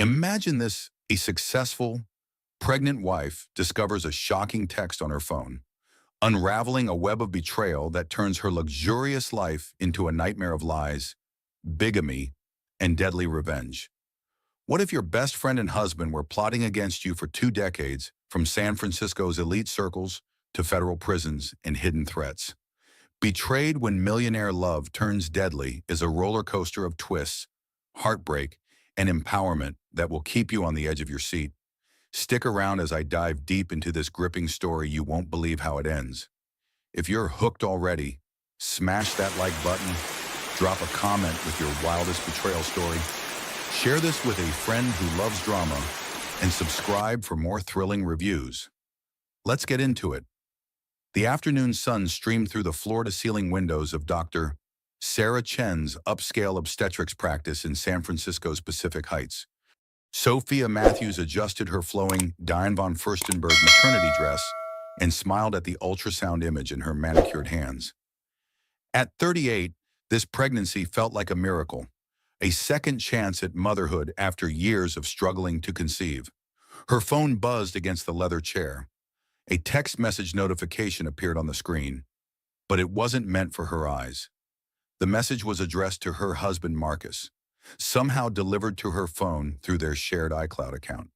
Imagine this: a successful, pregnant wife discovers a shocking text on her phone, unraveling a web of betrayal that turns her luxurious life into a nightmare of lies, bigamy, and deadly revenge. What if your best friend and husband were plotting against you for 2 decades, from San Francisco's elite circles to federal prisons and hidden threats? Betrayed When Millionaire Love Turns Deadly is a roller coaster of twists, heartbreak, and empowerment that will keep you on the edge of your seat. Stick around as I dive deep into this gripping story. You won't believe how it ends. If you're hooked already, smash that like button, drop a comment with your wildest betrayal story, share this with a friend who loves drama, and subscribe for more thrilling reviews. Let's get into it. The afternoon sun streamed through the floor-to-ceiling windows of Dr. Sarah Chen's upscale obstetrics practice in San Francisco's Pacific Heights. Sophia Matthews adjusted her flowing Diane von Furstenberg maternity dress and smiled at the ultrasound image in her manicured hands. At 38, this pregnancy felt like a miracle, a second chance at motherhood after years of struggling to conceive. Her phone buzzed against the leather chair. A text message notification appeared on the screen, but it wasn't meant for her eyes. The message was addressed to her husband, Marcus, somehow delivered to her phone through their shared iCloud account.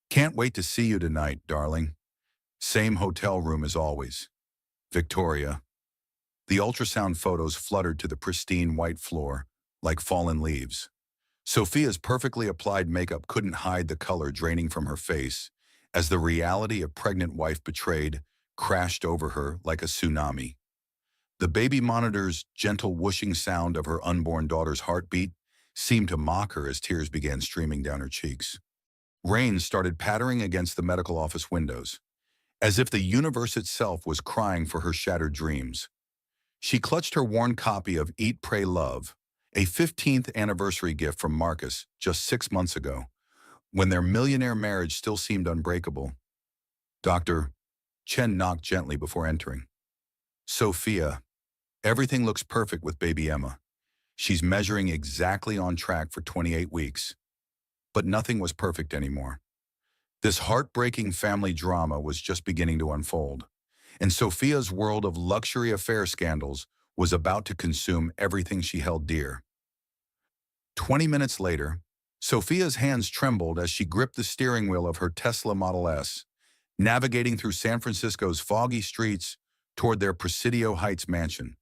"Can't wait to see you tonight, darling. Same hotel room as always. Victoria." The ultrasound photos fluttered to the pristine white floor like fallen leaves. Sophia's perfectly applied makeup couldn't hide the color draining from her face as the reality of pregnant wife betrayed crashed over her like a tsunami. The baby monitor's gentle whooshing sound of her unborn daughter's heartbeat seemed to mock her as tears began streaming down her cheeks. Rain started pattering against the medical office windows, as if the universe itself was crying for her shattered dreams. She clutched her worn copy of Eat, Pray, Love, a 15th anniversary gift from Marcus just 6 months ago, when their millionaire marriage still seemed unbreakable. Dr. Chen knocked gently before entering. "Sophia, everything looks perfect with baby Emma. She's measuring exactly on track for 28 weeks. But nothing was perfect anymore. This heartbreaking family drama was just beginning to unfold, and Sophia's world of luxury affair scandals was about to consume everything she held dear. 20 minutes later, Sophia's hands trembled as she gripped the steering wheel of her Tesla Model S, navigating through San Francisco's foggy streets toward their Presidio Heights mansion.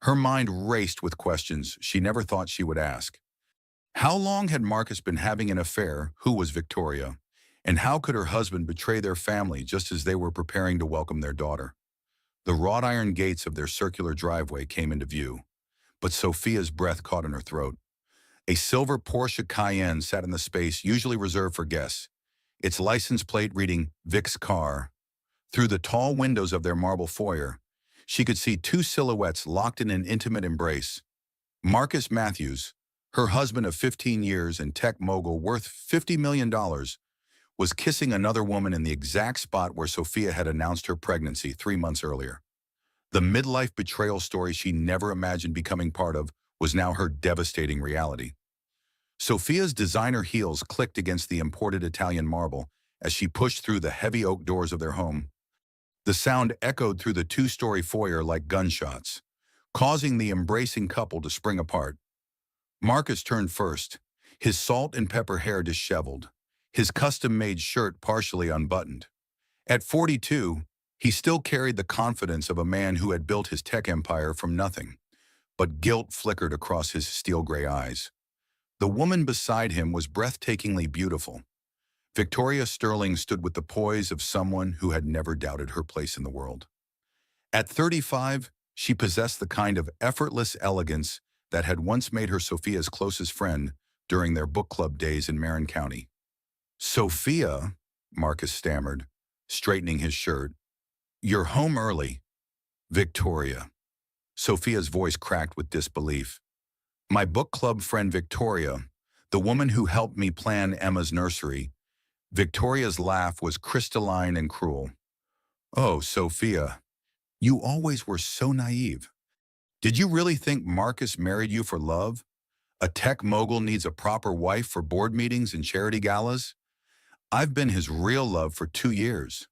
Her mind raced with questions she never thought she would ask. How long had Marcus been having an affair? Who was Victoria? And how could her husband betray their family just as they were preparing to welcome their daughter? The wrought iron gates of their circular driveway came into view, but Sophia's breath caught in her throat. A silver Porsche Cayenne sat in the space usually reserved for guests, its license plate reading Vic's car. Through the tall windows of their marble foyer, she could see two silhouettes locked in an intimate embrace. Marcus Matthews, her husband of 15 years and tech mogul worth $50 million, was kissing another woman in the exact spot where Sophia had announced her pregnancy 3 months earlier. The midlife betrayal story she never imagined becoming part of was now her devastating reality. Sophia's designer heels clicked against the imported Italian marble as she pushed through the heavy oak doors of their home. The sound echoed through the two-story foyer like gunshots, causing the embracing couple to spring apart. Marcus turned first, his salt and pepper hair disheveled, his custom-made shirt partially unbuttoned. At 42, he still carried the confidence of a man who had built his tech empire from nothing, but guilt flickered across his steel-gray eyes. The woman beside him was breathtakingly beautiful. Victoria Sterling stood with the poise of someone who had never doubted her place in the world. At 35, she possessed the kind of effortless elegance that had once made her Sophia's closest friend during their book club days in Marin County. "Sophia," Marcus stammered, straightening his shirt. "You're home early." "Victoria." Sophia's voice cracked with disbelief. "My book club friend Victoria, the woman who helped me plan Emma's nursery." Victoria's laugh was crystalline and cruel. "Oh, Sophia, you always were so naive. Did you really think Marcus married you for love? A tech mogul needs a proper wife for board meetings and charity galas? I've been his real love for 2 years.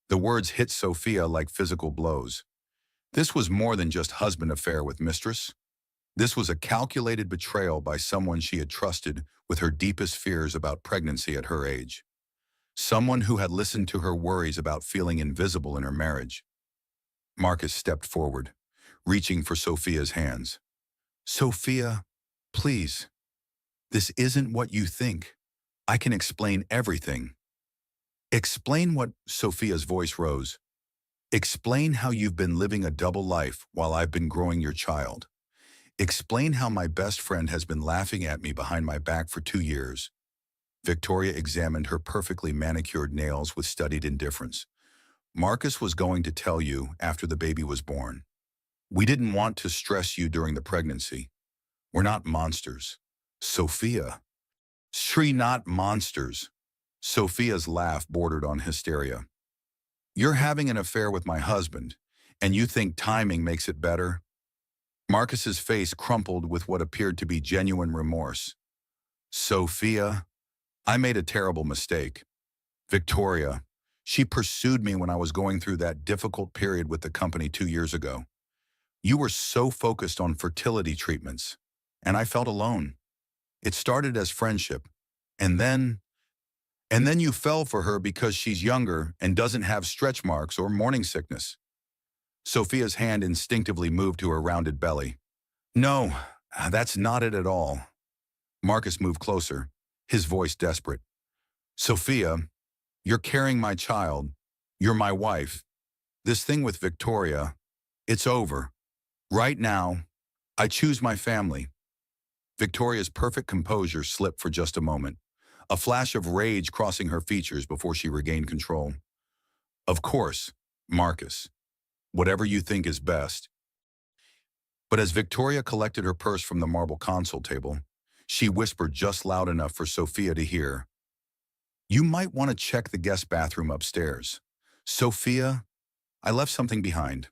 The words hit Sophia like physical blows. This was more than just husband affair with Mistress. This was a calculated betrayal by someone she had trusted with her deepest fears about pregnancy at her age. Someone who had listened to her worries about feeling invisible in her marriage. Marcus stepped forward, reaching for Sophia's hands. Sophia, please. This isn't what you think. I can explain everything. Explain what? Sophia's voice rose. Explain how you've been living a double life while I've been growing your child. Explain how my best friend has been laughing at me behind my back for 2 years. Victoria examined her perfectly manicured nails with studied indifference. Marcus was going to tell you after the baby was born. We didn't want to stress you during the pregnancy. We're not monsters. Sophia. Shri, not monsters. Sophia's laugh bordered on hysteria. You're having an affair with my husband, and you think timing makes it better? Marcus's face crumpled with what appeared to be genuine remorse. Sophia, I made a terrible mistake. Victoria, she pursued me when I was going through that difficult period with the company 2 years ago. You were so focused on fertility treatments, and I felt alone. It started as friendship, and then you fell for her because she's younger and doesn't have stretch marks or morning sickness. Sophia's hand instinctively moved to her rounded belly. No, that's not it at all. Marcus moved closer, his voice desperate. Sophia, you're carrying my child. You're my wife. This thing with Victoria, it's over. Right now, I choose my family. Victoria's perfect composure slipped for just a moment, a flash of rage crossing her features before she regained control. Of course, Marcus. Whatever you think is best. But as Victoria collected her purse from the marble console table, she whispered just loud enough for Sophia to hear. You might want to check the guest bathroom upstairs. Sophia, I left something behind.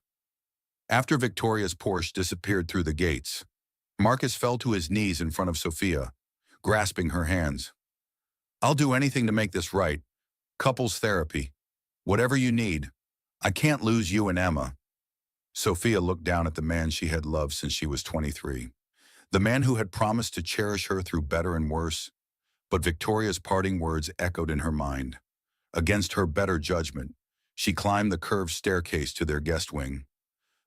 After Victoria's Porsche disappeared through the gates, Marcus fell to his knees in front of Sophia, grasping her hands. I'll do anything to make this right. Couples therapy. Whatever you need. I can't lose you and Emma. Sophia looked down at the man she had loved since she was 23. The man who had promised to cherish her through better and worse. But Victoria's parting words echoed in her mind. Against her better judgment, she climbed the curved staircase to their guest wing.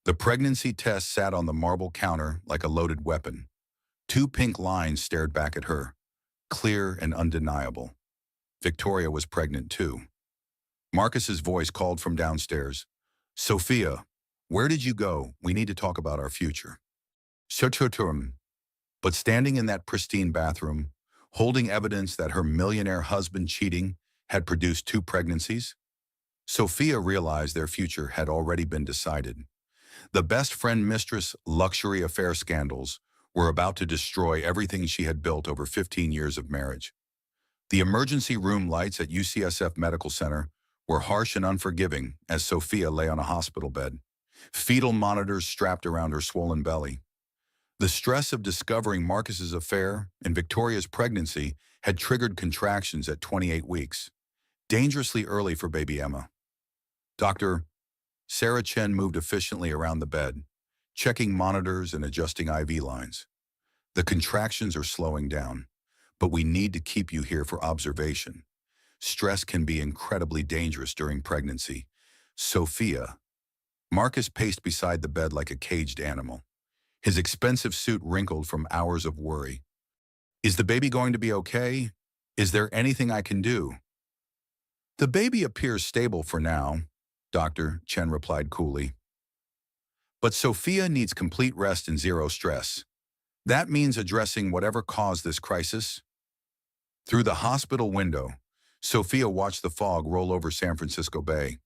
The pregnancy test sat on the marble counter like a loaded weapon. 2 pink lines stared back at her, clear and undeniable. Victoria was pregnant too. Marcus's voice called from downstairs. Sophia, where did you go? We need to talk about our future. Shuturum. But standing in that pristine bathroom, holding evidence that her millionaire husband cheating had produced 2 pregnancies, Sophia realized their future had already been decided. The best friend Mistress luxury affair scandals were about to destroy everything she had built over 15 years of marriage. The emergency room lights at UCSF Medical Center were harsh and unforgiving as Sophia lay on a hospital bed, fetal monitors strapped around her swollen belly. The stress of discovering Marcus's affair and Victoria's pregnancy had triggered contractions at 28 weeks, dangerously early for baby Emma. Dr. Sarah Chen moved efficiently around the bed, checking monitors and adjusting IV lines. The contractions are slowing down, but we need to keep you here for observation. Stress can be incredibly dangerous during pregnancy. Sophia. Marcus paced beside the bed like a caged animal, his expensive suit wrinkled from hours of worry. Is the baby going to be okay? Is there anything I can do? The baby appears stable for now, Dr. Chen replied coolly. But Sophia needs complete rest and zero stress. That means addressing whatever caused this crisis. Through the hospital window, Sophia watched the fog roll over San Francisco Bay.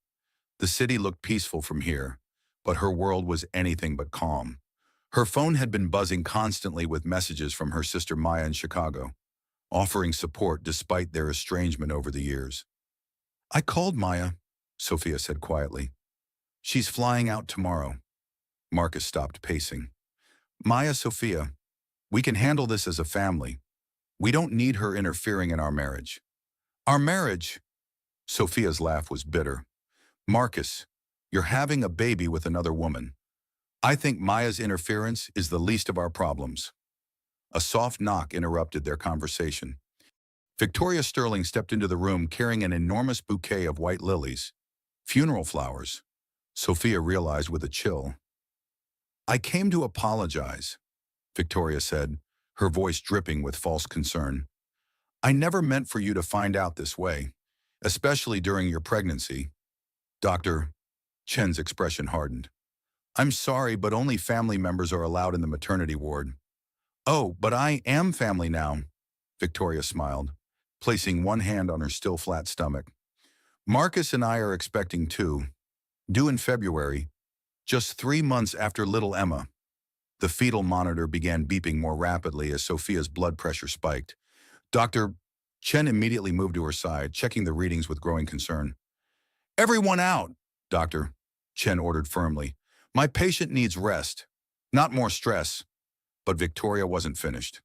The city looked peaceful from here, but her world was anything but calm. Her phone had been buzzing constantly with messages from her sister Maya in Chicago, offering support despite their estrangement over the years. I called Maya, Sophia said quietly. She's flying out tomorrow. Marcus stopped pacing. Maya, Sophia, We can handle this as a family. We don't need her interfering in our marriage. Our marriage? Sophia's laugh was bitter. Marcus, you're having a baby with another woman. I think Maya's interference is the least of our problems. A soft knock interrupted their conversation. Victoria Sterling stepped into the room carrying an enormous bouquet of white lilies, funeral flowers. Sophia realized with a chill. I came to apologize, Victoria said, her voice dripping with false concern. I never meant for you to find out this way, especially during your pregnancy. Dr. Chen's expression hardened. I'm sorry, but only family members are allowed in the maternity ward. Oh, but I am family now, Victoria smiled, placing one hand on her still flat stomach. Marcus and I are expecting two, due in February, just 3 months after little Emma. The fetal monitor began beeping more rapidly as Sophia's blood pressure spiked. Dr. Chen immediately moved to her side, checking the readings with growing concern. Everyone out, Dr. Chen ordered firmly. My patient needs rest, not more stress. But Victoria wasn't finished.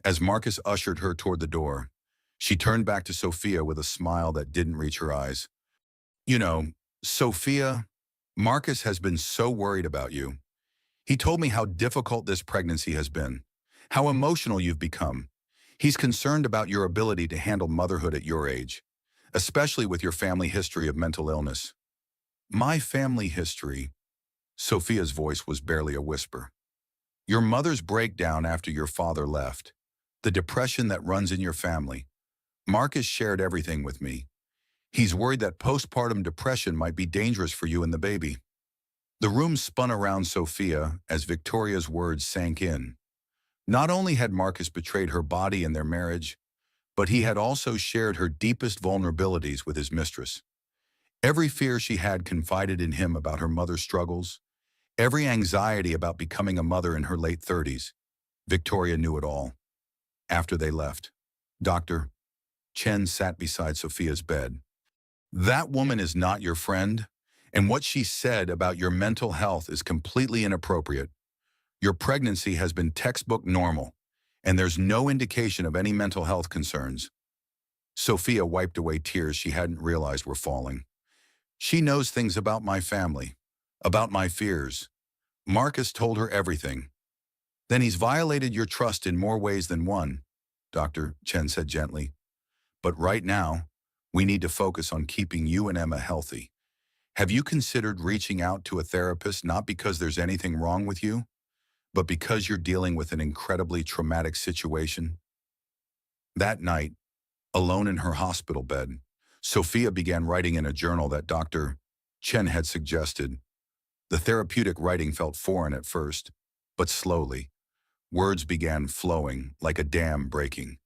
As Marcus ushered her toward the door, she turned back to Sophia with a smile that didn't reach her eyes. You know, Sophia, Marcus has been so worried about you. He told me how difficult this pregnancy has been, how emotional you've become. He's concerned about your ability to handle motherhood at your age, especially with your family history of mental illness. My family history, Sophia's voice was barely a whisper. Your mother's breakdown after your father left, the depression that runs in your family. Marcus shared everything with me. He's worried that postpartum depression might be dangerous for you and the baby. The room spun around Sophia as Victoria's words sank in. Not only had Marcus betrayed her body and their marriage, but he had also shared her deepest vulnerabilities with his mistress. Every fear she had confided in him about her mother's struggles, every anxiety about becoming a mother in her late 30s. Victoria knew it all. After they left, Dr. Chen sat beside Sophia's bed. That woman is not your friend, and what she said about your mental health is completely inappropriate. Your pregnancy has been textbook normal, and there's no indication of any mental health concerns. Sophia wiped away tears she hadn't realized were falling. She knows things about my family, about my fears. Marcus told her everything. Then he's violated your trust in more ways than one, Dr. Chen said gently. But right now, we need to focus on keeping you and Emma healthy. Have you considered reaching out to a therapist not because there's anything wrong with you, but because you're dealing with an incredibly traumatic situation? That night, alone in her hospital bed, Sophia began writing in a journal that Dr. Chen had suggested. The therapeutic writing felt foreign at first, but slowly, words began flowing like a dam breaking.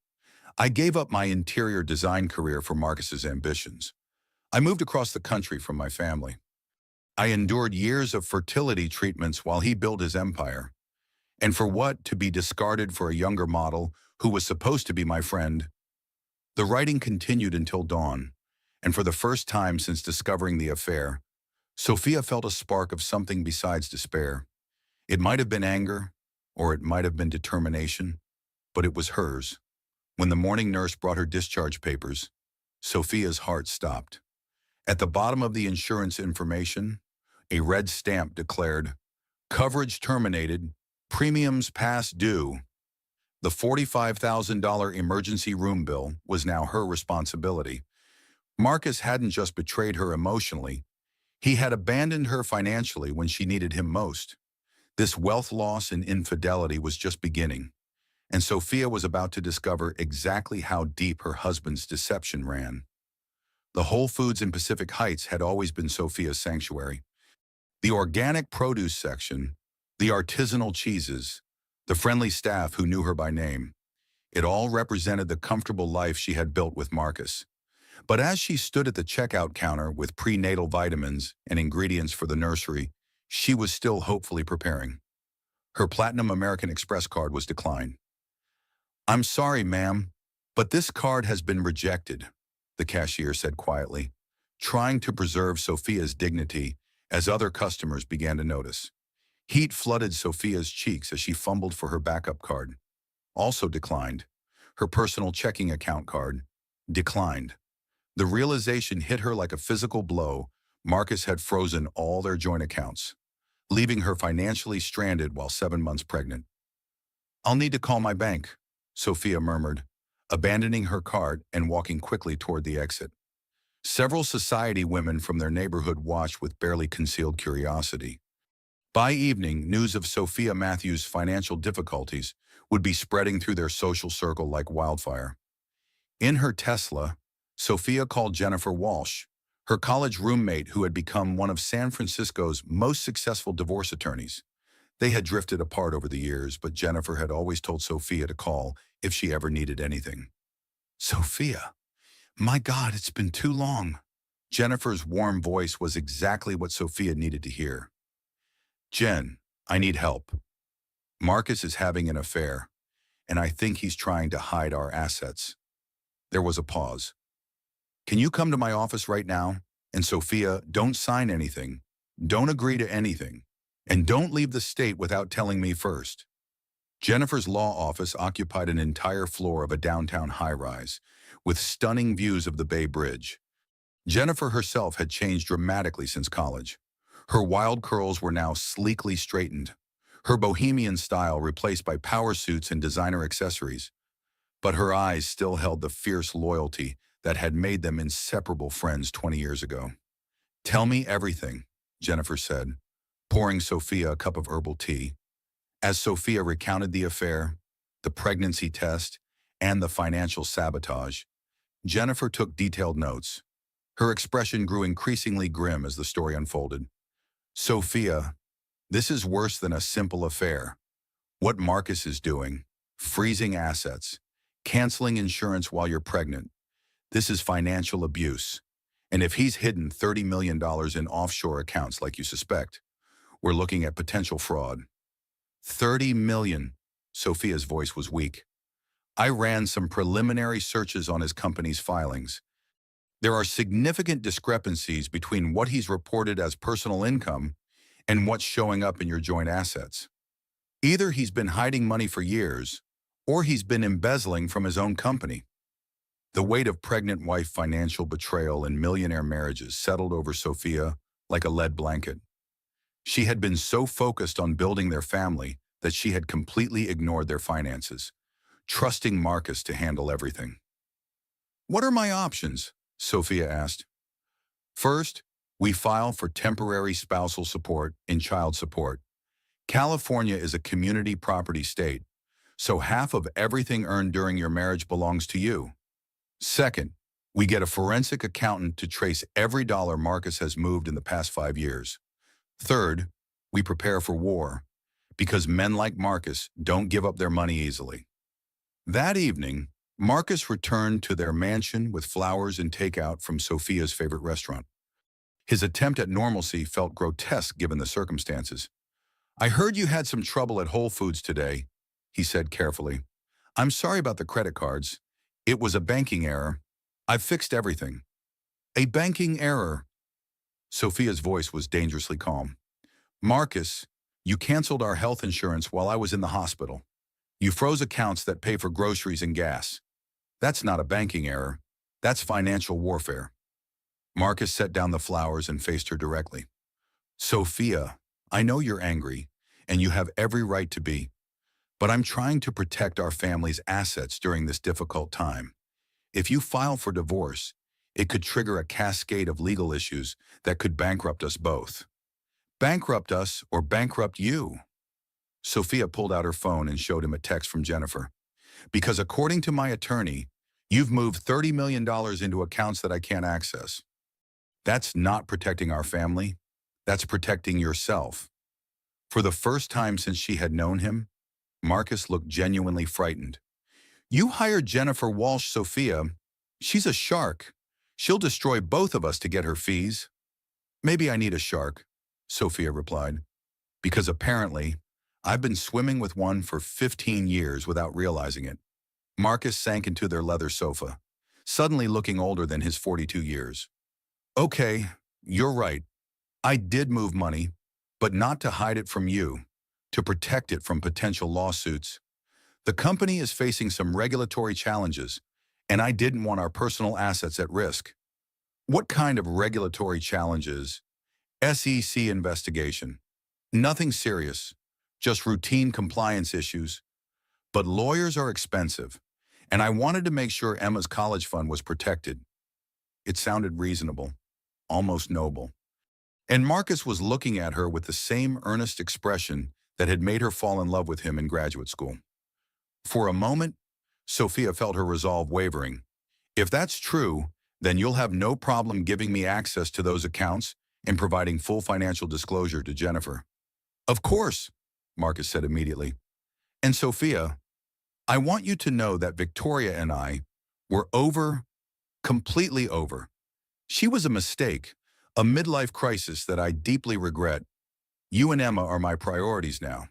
I gave up my interior design career for Marcus's ambitions. I moved across the country from my family. I endured years of fertility treatments while he built his empire. And for what? To be discarded for a younger model who was supposed to be my friend? The writing continued until dawn, and for the first time since discovering the affair, Sophia felt a spark of something besides despair. It might have been anger, or it might have been determination, but it was hers. When the morning nurse brought her discharge papers, Sophia's heart stopped. At the bottom of the insurance information, a red stamp declared, "Coverage terminated, premiums past due." The $45,000 emergency room bill was now her responsibility. Marcus hadn't just betrayed her emotionally, he had abandoned her financially when she needed him most. This wealth loss and infidelity was just beginning, and Sophia was about to discover exactly how deep her husband's deception ran. The Whole Foods in Pacific Heights had always been Sophia's sanctuary. The organic produce section, the artisanal cheeses, the friendly staff who knew her by name. It all represented the comfortable life she had built with Marcus. But as she stood at the checkout counter with prenatal vitamins and ingredients for the nursery, she was still hopefully preparing. Her Platinum American Express card was declined. "I'm sorry, ma'am, but this card has been rejected," the cashier said quietly, trying to preserve Sophia's dignity as other customers began to notice. Heat flooded Sophia's cheeks as she fumbled for her backup card. also declined. Her personal checking account card declined. The realization hit her like a physical blow. Marcus had frozen all their joint accounts, leaving her financially stranded while 7 months pregnant. "I'll need to call my bank," Sophia murmured, abandoning her cart and walking quickly toward the exit. Several society women from their neighborhood watched with barely concealed curiosity. By evening, news of Sophia Matthews' financial difficulties would be spreading through their social circle like wildfire. In her Tesla, Sophia called Jennifer Walsh, her college roommate who had become one of San Francisco's most successful divorce attorneys. They had drifted apart over the years, but Jennifer had always told Sophia to call if she ever needed anything. "Sophia, my God, it's been too long." Jennifer's warm voice was exactly what Sophia needed to hear. "Jen, I need help. Marcus is having an affair, and I think he's trying to hide our assets." There was a pause. "Can you come to my office right now? And Sophia, don't sign anything. Don't agree to anything. And don't leave the state without telling me first." Jennifer's law office occupied an entire floor of a downtown high-rise, with stunning views of the Bay Bridge. Jennifer herself had changed dramatically since college. Her wild curls were now sleekly straightened, her bohemian style replaced by power suits and designer accessories. But her eyes still held the fierce loyalty that had made them inseparable friends 20 years ago. "Tell me everything," Jennifer said, pouring Sophia a cup of herbal tea. As Sophia recounted the affair, the pregnancy test, and the financial sabotage, Jennifer took detailed notes. Her expression grew increasingly grim as the story unfolded. "Sophia, this is worse than a simple affair. What Marcus is doing, freezing assets, canceling insurance while you're pregnant, this is financial abuse. And if he's hidden $30 million in offshore accounts like you suspect, we're looking at potential fraud." $30 million, Sophia's voice was weak. "I ran some preliminary searches on his company's filings. There are significant discrepancies between what he's reported as personal income and what's showing up in your joint assets. Either he's been hiding money for years, or he's been embezzling from his own company." The weight of pregnant wife financial betrayal and millionaire marriages settled over Sophia like a lead blanket. She had been so focused on building their family that she had completely ignored their finances, trusting Marcus to handle everything. "What are my options?" Sophia asked. "First, we file for temporary spousal support and child support. California is a community property state, so half of everything earned during your marriage belongs to you. Second, we get a forensic accountant to trace every dollar Marcus has moved in the past 5 years. Third, we prepare for war, because men like Marcus don't give up their money easily." That evening, Marcus returned to their mansion with flowers and takeout from Sophia's favorite restaurant. His attempt at normalcy felt grotesque given the circumstances. "I heard you had some trouble at Whole Foods today," he said carefully. "I'm sorry about the credit cards. It was a banking error. I've fixed everything." "A banking error?" Sophia's voice was dangerously calm. "Marcus, you canceled our health insurance while I was in the hospital. You froze accounts that pay for groceries and gas. That's not a banking error. That's financial warfare." Marcus set down the flowers and faced her directly. "Sophia, I know you're angry, and you have every right to be, but I'm trying to protect our family's assets during this difficult time. If you file for divorce, it could trigger a cascade of legal issues that could bankrupt us both. Bankrupt us or bankrupt you." Sophia pulled out her phone and showed him a text from Jennifer. "Because according to my attorney, you've moved $30 million into accounts that I can't access. That's not protecting our family. That's protecting yourself." For the first time since she had known him, Marcus looked genuinely frightened. "You hired Jennifer Walsh, Sophia. She's a shark. She'll destroy both of us to get her fees." "Maybe I need a shark," Sophia replied, "because apparently I've been swimming with one for 15 years without realizing it." Marcus sank into their leather sofa, suddenly looking older than his 42 years. "Okay, you're right. I did move money, but not to hide it from you, to protect it from potential lawsuits. The company is facing some regulatory challenges, and I didn't want our personal assets at risk. What kind of regulatory challenges? SEC investigation. Nothing serious, just routine compliance issues. But lawyers are expensive, and I wanted to make sure Emma's college fund was protected. It sounded reasonable, almost noble. And Marcus was looking at her with the same earnest expression that had made her fall in love with him in graduate school. For a moment, Sophia felt her resolve wavering. If that's true, then you'll have no problem giving me access to those accounts and providing full financial disclosure to Jennifer. Of course, Marcus said immediately. And Sophia, I want you to know that Victoria and I were over, completely over. She was a mistake, a midlife crisis that I deeply regret. You and Emma are my priorities now.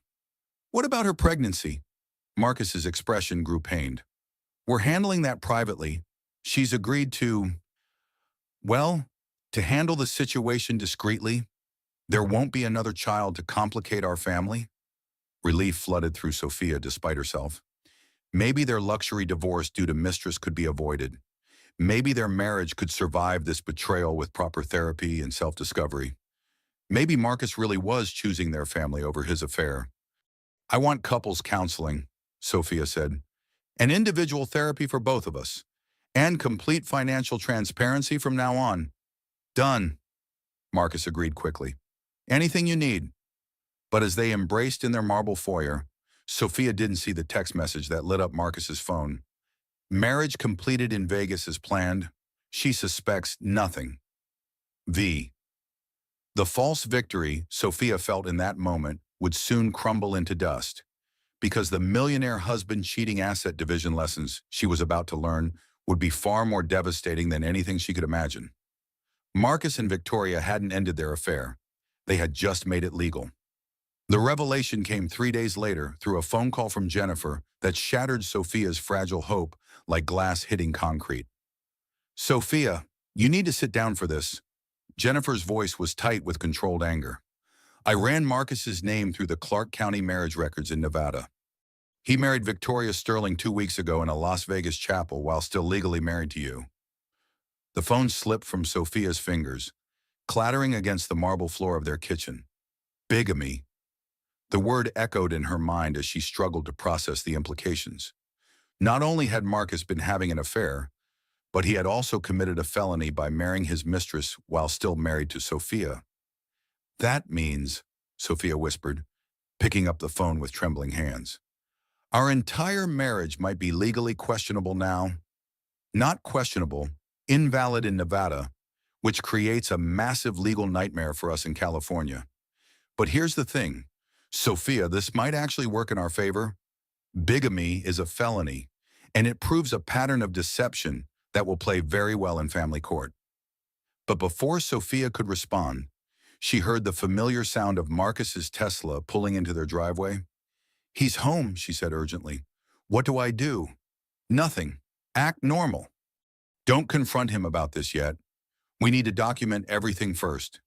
What about her pregnancy? Marcus's expression grew pained. We're handling that privately. She's agreed to, well, to handle the situation discreetly. There won't be another child to complicate our family. Relief flooded through Sophia despite herself. Maybe their luxury divorce due to Mistress could be avoided. Maybe their marriage could survive this betrayal with proper therapy and self-discovery. Maybe Marcus really was choosing their family over his affair. I want couples counseling, Sophia said, and individual therapy for both of us, and complete financial transparency from now on. Done, Marcus agreed quickly. Anything you need. But as they embraced in their marble foyer, Sophia didn't see the text message that lit up Marcus's phone. Marriage completed in Vegas as planned. She suspects nothing. V. The false victory Sophia felt in that moment would soon crumble into dust, because the millionaire husband cheating asset division lessons she was about to learn would be far more devastating than anything she could imagine. Marcus and Victoria hadn't ended their affair. They had just made it legal. The revelation came 3 days later through a phone call from Jennifer that shattered Sophia's fragile hope like glass hitting concrete. Sophia, you need to sit down for this. Jennifer's voice was tight with controlled anger. I ran Marcus's name through the Clark County marriage records in Nevada. He married Victoria Sterling 2 weeks ago in a Las Vegas chapel while still legally married to you. The phone slipped from Sophia's fingers, clattering against the marble floor of their kitchen. Bigamy. The word echoed in her mind as she struggled to process the implications. Not only had Marcus been having an affair, but he had also committed a felony by marrying his mistress while still married to Sophia. That means, Sophia whispered, picking up the phone with trembling hands, our entire marriage might be legally questionable now. Not questionable, invalid in Nevada, which creates a massive legal nightmare for us in California. But here's the thing, Sophia, this might actually work in our favor. Bigamy is a felony, and it proves a pattern of deception that will play very well in family court. But before Sophia could respond, she heard the familiar sound of Marcus's Tesla pulling into their driveway. He's home, she said urgently. What do I do? Nothing. Act normal. Don't confront him about this yet. We need to document everything first.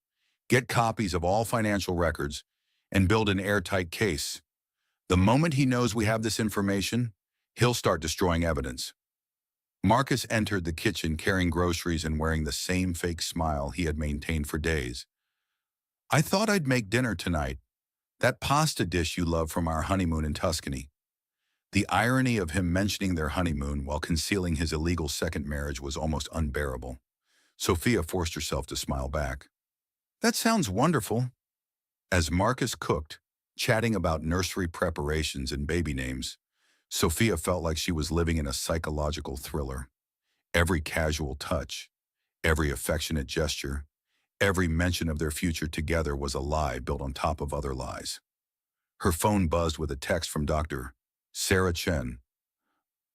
Get copies of all financial records and build an airtight case. The moment he knows we have this information, he'll start destroying evidence. Marcus entered the kitchen carrying groceries and wearing the same fake smile he had maintained for days. I thought I'd make dinner tonight. That pasta dish you love from our honeymoon in Tuscany. The irony of him mentioning their honeymoon while concealing his illegal second marriage was almost unbearable. Sophia forced herself to smile back. That sounds wonderful. As Marcus cooked, chatting about nursery preparations and baby names, Sophia felt like she was living in a psychological thriller. Every casual touch, every affectionate gesture, every mention of their future together was a lie built on top of other lies. Her phone buzzed with a text from Dr. Sarah Chen.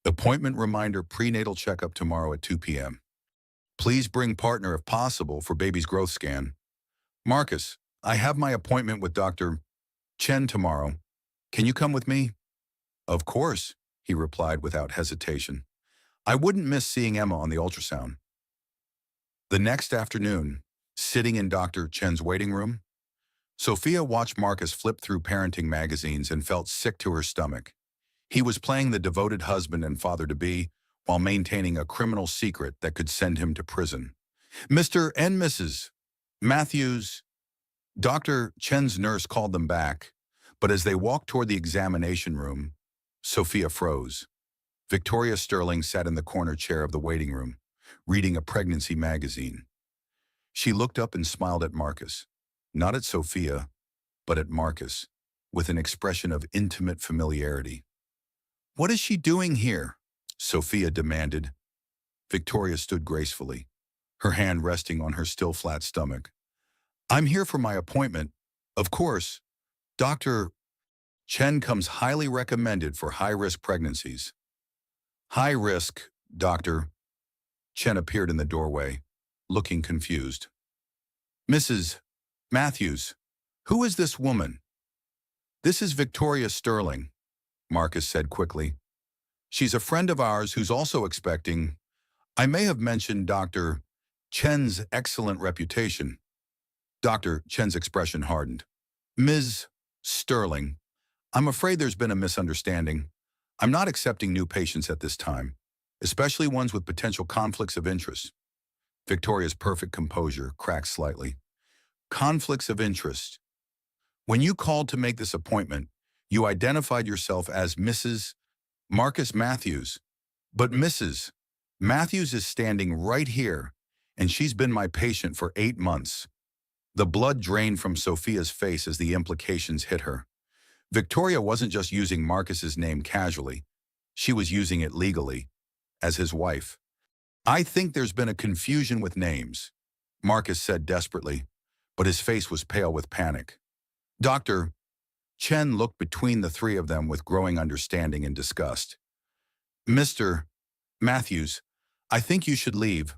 Appointment reminder, prenatal checkup tomorrow at 2 p.m. Please bring partner if possible for baby's growth scan. Marcus, I have my appointment with Dr. Chen tomorrow. Can you come with me? Of course, he replied without hesitation. I wouldn't miss seeing Emma on the ultrasound. The next afternoon, sitting in Dr. Chen's waiting room, Sophia watched Marcus flip through parenting magazines and felt sick to her stomach. He was playing the devoted husband and father-to-be while maintaining a criminal secret that could send him to prison. Mr. and Mrs. Matthews, Dr. Chen's nurse called them back, but as they walked toward the examination room, Sophia froze. Victoria Sterling sat in the corner chair of the waiting room, reading a pregnancy magazine. She looked up and smiled at Marcus, not at Sophia, but at Marcus, with an expression of intimate familiarity. "What is she doing here?" Sophia demanded. Victoria stood gracefully, her hand resting on her still flat stomach. "I'm here for my appointment. Of course, Dr. Chen comes highly recommended for high-risk pregnancies." "High risk, Doctor." Chen appeared in the doorway, looking confused. "Mrs. Matthews, who is this woman?" "This is Victoria Sterling," Marcus said quickly. "She's a friend of ours who's also expecting. I may have mentioned Dr. Chen's excellent reputation." Dr. Chen's expression hardened. "Ms. Sterling, I'm afraid there's been a misunderstanding. I'm not accepting new patients at this time, especially ones with potential conflicts of interest." Victoria's perfect composure cracked slightly. "Conflicts of interest. When you called to make this appointment, you identified yourself as Mrs. Marcus Matthews. But Mrs. Matthews is standing right here, and she's been my patient for 8 months." The blood drained from Sophia's face as the implications hit her. Victoria wasn't just using Marcus's name casually. She was using it legally, as his wife. "I think there's been a confusion with names," Marcus said desperately, but his face was pale with panic. Dr. Chen looked between the three of them with growing understanding and disgust. "Mr. Matthews, I think you should leave.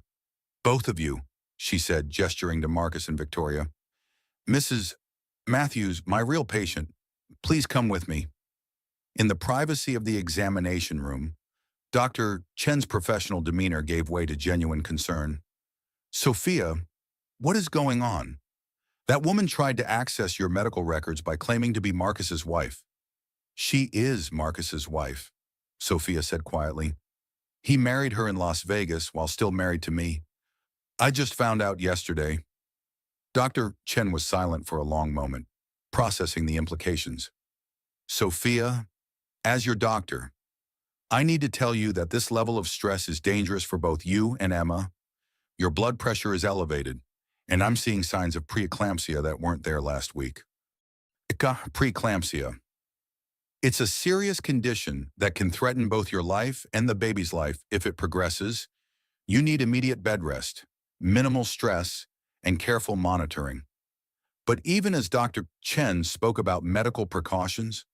Both of you," she said, gesturing to Marcus and Victoria. "Mrs. Matthews, my real patient, please come with me." In the privacy of the examination room, Dr. Chen's professional demeanor gave way to genuine concern. "Sophia, what is going on? That woman tried to access your medical records by claiming to be Marcus's wife." "She is Marcus's wife," Sophia said quietly. "He married her in Las Vegas while still married to me. I just found out yesterday." Dr. Chen was silent for a long moment, processing the implications. "Sophia, as your doctor, I need to tell you that this level of stress is dangerous for both you and Emma. Your blood pressure is elevated, and I'm seeing signs of preeclampsia that weren't there last week." Preeclampsia. It's a serious condition that can threaten both your life and the baby's life if it progresses. You need immediate bed rest, minimal stress, and careful monitoring. But even as Dr. Chen spoke about medical precautions,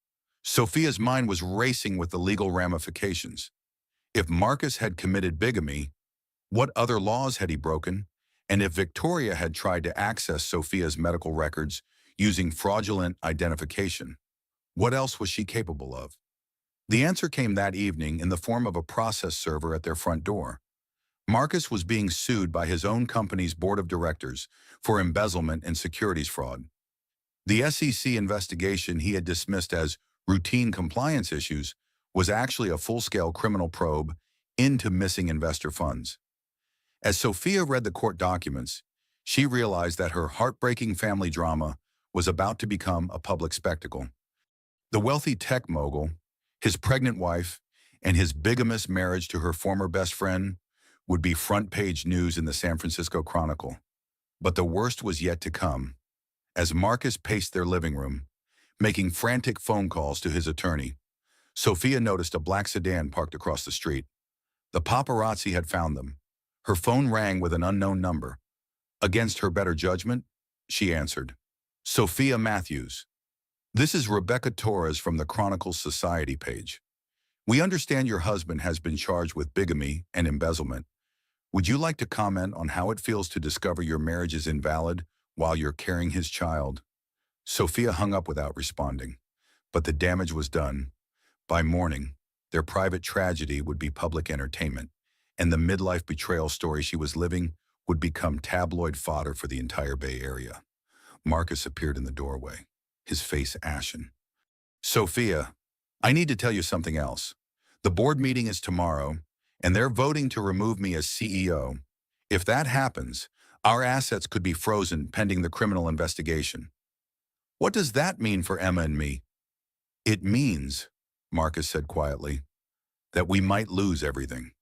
Sophia's mind was racing with the legal ramifications. If Marcus had committed bigamy, what other laws had he broken? And if Victoria had tried to access Sophia's medical records using fraudulent identification, what else was she capable of? The answer came that evening in the form of a process server at their front door. Marcus was being sued by his own company's board of directors for embezzlement and securities fraud. The SEC investigation he had dismissed as routine compliance issues was actually a full-scale criminal probe into missing investor funds. As Sophia read the court documents, she realized that her heartbreaking family drama was about to become a public spectacle. The wealthy tech mogul, his pregnant wife, and his bigamous marriage to her former best friend would be front-page news in the San Francisco Chronicle. But the worst was yet to come. As Marcus paced their living room, making frantic phone calls to his attorney, Sophia noticed a black sedan parked across the street. The paparazzi had found them. Her phone rang with an unknown number. Against her better judgment, she answered. "Sophia Matthews. This is Rebecca Torres from the Chronicle's Society page. We understand your husband has been charged with bigamy and embezzlement. Would you like to comment on how it feels to discover your marriage is invalid while you're carrying his child?" Sophia hung up without responding, but the damage was done. By morning, their private tragedy would be public entertainment, and the midlife betrayal story she was living would become tabloid fodder for the entire Bay Area. Marcus appeared in the doorway, his face ashen. "Sophia, I need to tell you something else. The board meeting is tomorrow, and they're voting to remove me as CEO. If that happens, our assets could be frozen pending the criminal investigation. What does that mean for Emma and me? It means, Marcus said quietly, that we might lose everything.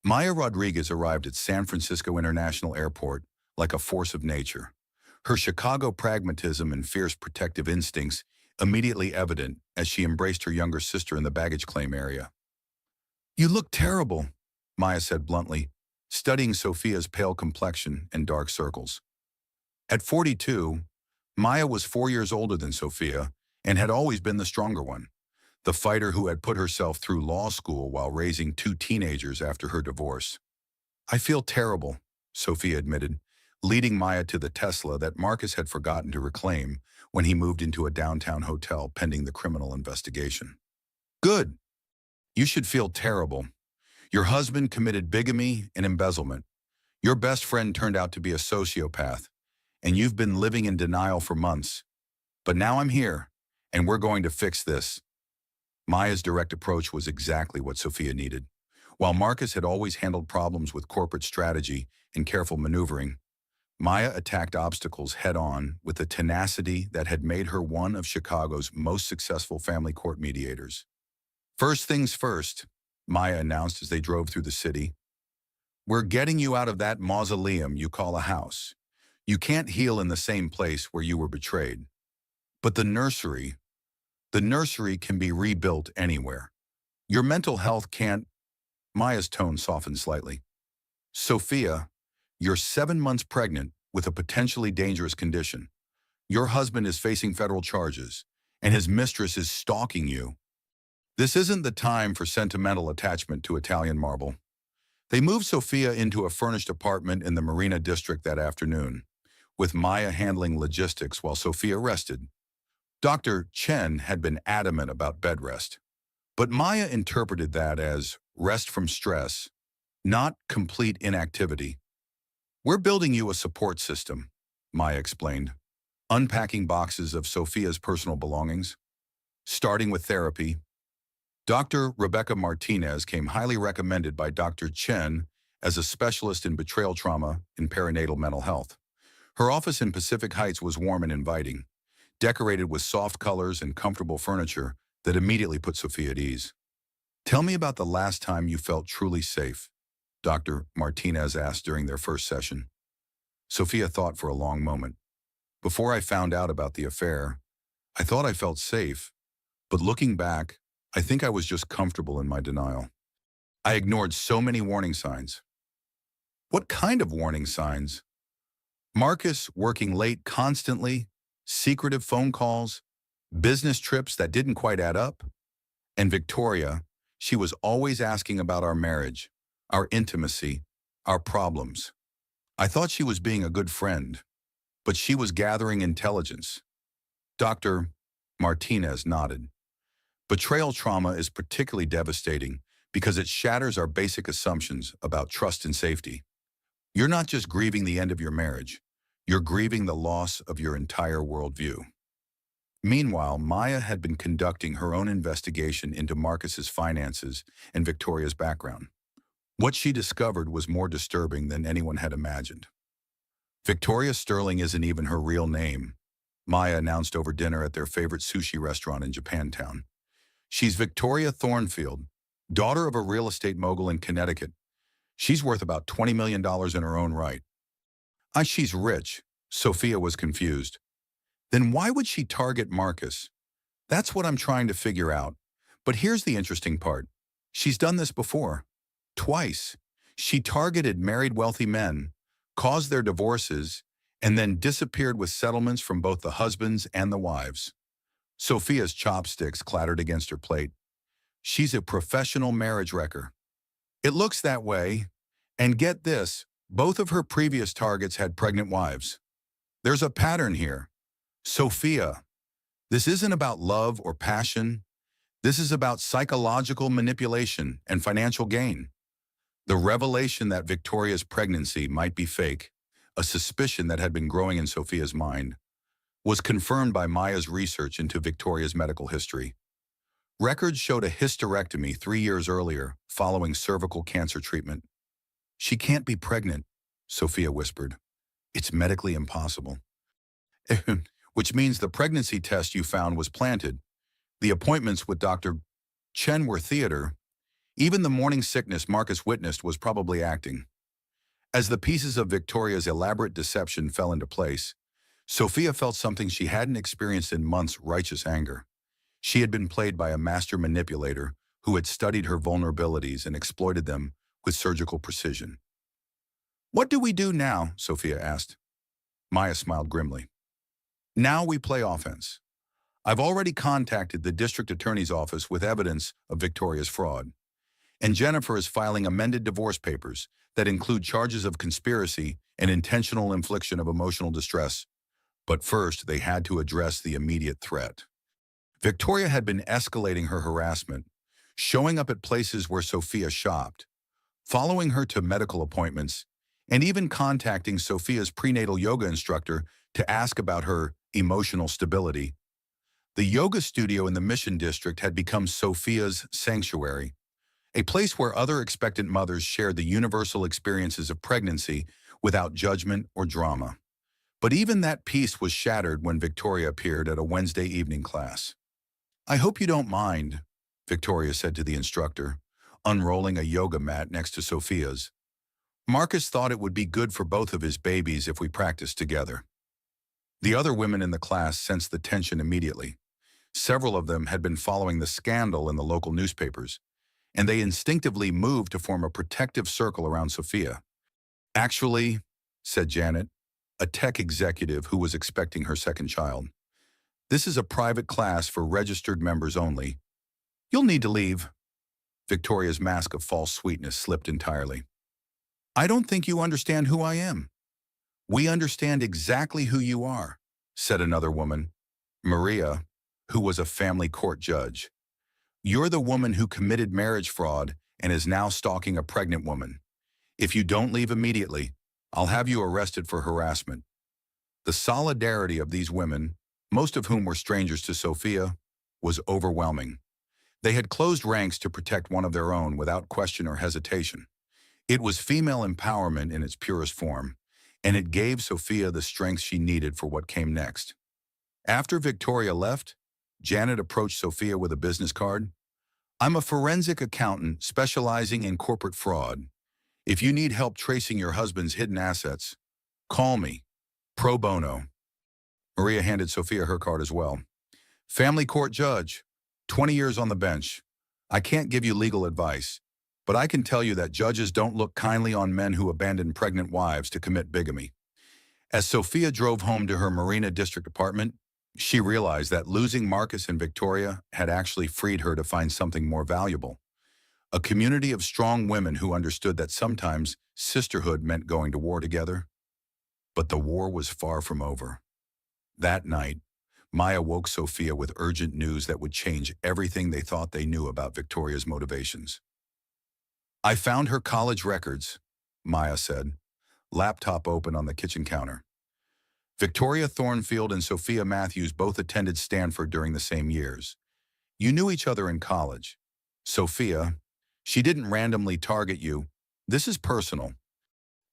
Maya Rodriguez arrived at San Francisco International Airport like a force of nature. Her Chicago pragmatism and fierce protective instincts immediately evident as she embraced her younger sister in the baggage claim area. "You look terrible," Maya said bluntly, studying Sophia's pale complexion and dark circles. At 42, Maya was 4 years older than Sophia and had always been the stronger one, the fighter who had put herself through law school while raising 2 teenagers after her divorce. "I feel terrible," Sophia admitted, leading Maya to the Tesla that Marcus had forgotten to reclaim when he moved into a downtown hotel pending the criminal investigation. "Good. You should feel terrible. Your husband committed bigamy and embezzlement. Your best friend turned out to be a sociopath, and you've been living in denial for months. But now I'm here, and we're going to fix this." Maya's direct approach was exactly what Sophia needed. While Marcus had always handled problems with corporate strategy and careful maneuvering, Maya attacked obstacles head-on with a tenacity that had made her one of Chicago's most successful family court mediators. "First things first," Maya announced as they drove through the city. "We're getting you out of that mausoleum you call a house. You can't heal in the same place where you were betrayed. But the nursery can be rebuilt anywhere. Your mental health can't—" Maya's tone softened slightly. "Sophia, you're 7 months pregnant with a potentially dangerous condition. Your husband is facing federal charges, and his mistress is stalking you. This isn't the time for sentimental attachment to Italian marble." They moved Sophia into a furnished apartment in the Marina district that afternoon, with Maya handling logistics while Sophia rested. Dr. Chen had been adamant about bed rest, but Maya interpreted that as rest from stress, not complete inactivity. "We're building you a support system," Maya explained, unpacking boxes of Sophia's personal belongings. "Starting with therapy. Dr. Rebecca Martinez came highly recommended by Dr. Chen as a specialist in betrayal trauma and perinatal mental health. Her office in Pacific Heights was warm and inviting, decorated with soft colors and comfortable furniture that immediately put Sophia at ease. "Tell me about the last time you felt truly safe," Dr. Martinez asked during their first session. Sophia thought for a long moment. "Before I found out about the affair, I thought I felt safe, but looking back, I think I was just comfortable in my denial. I ignored so many warning signs." "What kind of warning signs?" "Marcus working late constantly, secretive phone calls, business trips that didn't quite add up. And Victoria, she was always asking about our marriage, our intimacy, our problems. I thought she was being a good friend, but she was gathering intelligence." Dr. Martinez nodded. "Betrayal trauma is particularly devastating because it shatters our basic assumptions about trust and safety. You're not just grieving the end of your marriage, you're grieving the loss of your entire worldview." Meanwhile, Maya had been conducting her own investigation into Marcus's finances and Victoria's background. What she discovered was more disturbing than anyone had imagined. "Victoria Sterling isn't even her real name," Maya announced over dinner at their favorite sushi restaurant in Japantown. "She's Victoria Thornfield, daughter of a real estate mogul in Connecticut. She's worth about $20 million in her own right." She's rich," Sophia was confused. "Then why would she target Marcus?" "That's what I'm trying to figure out. But here's the interesting part. She's done this before. Twice. She targeted married wealthy men, caused their divorces, and then disappeared with settlements from both the husbands and the wives." Sophia's chopsticks clattered against her plate. "She's a professional marriage wrecker." "It looks that way. And get this, both of her previous targets had pregnant wives. There's a pattern here. Sophia, this isn't about love or passion. This is about psychological manipulation and financial gain." The revelation that Victoria's pregnancy might be fake, a suspicion that had been growing in Sophia's mind, was confirmed by Maya's research into Victoria's medical history. Records showed a hysterectomy 3 years earlier following cervical cancer treatment. She can't be pregnant, Sophia whispered. It's medically impossible. Which means the pregnancy test you found was planted. The appointments with Dr. Chen were theater. Even the morning sickness Marcus witnessed was probably acting. As the pieces of Victoria's elaborate deception fell into place, Sophia felt something she hadn't experienced in months: righteous anger. She had been played by a master manipulator who had studied her vulnerabilities and exploited them with surgical precision. What do we do now? Sophia asked. Maya smiled grimly. Now we play offense. I've already contacted the district attorney's office with evidence of Victoria's fraud, and Jennifer is filing amended divorce papers that include charges of conspiracy and intentional infliction of emotional distress. But first, they had to address the immediate threat. Victoria had been escalating her harassment, showing up at places where Sophia shopped, following her to medical appointments, and even contacting Sophia's prenatal yoga instructor to ask about her emotional stability. The yoga studio in the Mission District had become Sophia's sanctuary, a place where other expectant mothers shared the universal experiences of pregnancy without judgment or drama. But even that peace was shattered when Victoria appeared at a Wednesday evening class. I hope you don't mind, Victoria said to the instructor, unrolling a yoga mat next to Sophia's. Marcus thought it would be good for both of his babies if we practiced together. The other women in the class sensed the tension immediately. Several of them had been following the scandal in the local newspapers, and they instinctively moved to form a protective circle around Sophia. Actually, said Janet, a tech executive who was expecting her second child, this is a private class for registered members only. You'll need to leave. Victoria's mask of false sweetness slipped entirely. I don't think you understand who I am. We understand exactly who you are, said another woman, Maria, who was a family court judge. You're the woman who committed marriage fraud and is now stalking a pregnant woman. If you don't leave immediately, I'll have you arrested for harassment. The solidarity of these women, most of whom were strangers to Sophia, was overwhelming. They had closed ranks to protect one of their own without question or hesitation. It was female empowerment in its purest form, and it gave Sophia the strength she needed for what came next. After Victoria left, Janet approached Sophia with a business card. I'm a forensic accountant specializing in corporate fraud. If you need help tracing your husband's hidden assets, call me. Pro bono. Maria handed Sophia her card as well. Family court judge, 20 years on the bench. I can't give you legal advice, but I can tell you that judges don't look kindly on men who abandon pregnant wives to commit bigamy. As Sophia drove home to her Marina District apartment, she realized that losing Marcus and Victoria had actually freed her to find something more valuable. A community of strong women who understood that sometimes sisterhood meant going to war together. But the war was far from over. That night, Maya woke Sophia with urgent news that would change everything they thought they knew about Victoria's motivations. I found her college records, Maya said, laptop open on the kitchen counter. Victoria Thornfield and Sophia Matthews both attended Stanford during the same years. You knew each other in college. Sophia, she didn't randomly target you. This is personal.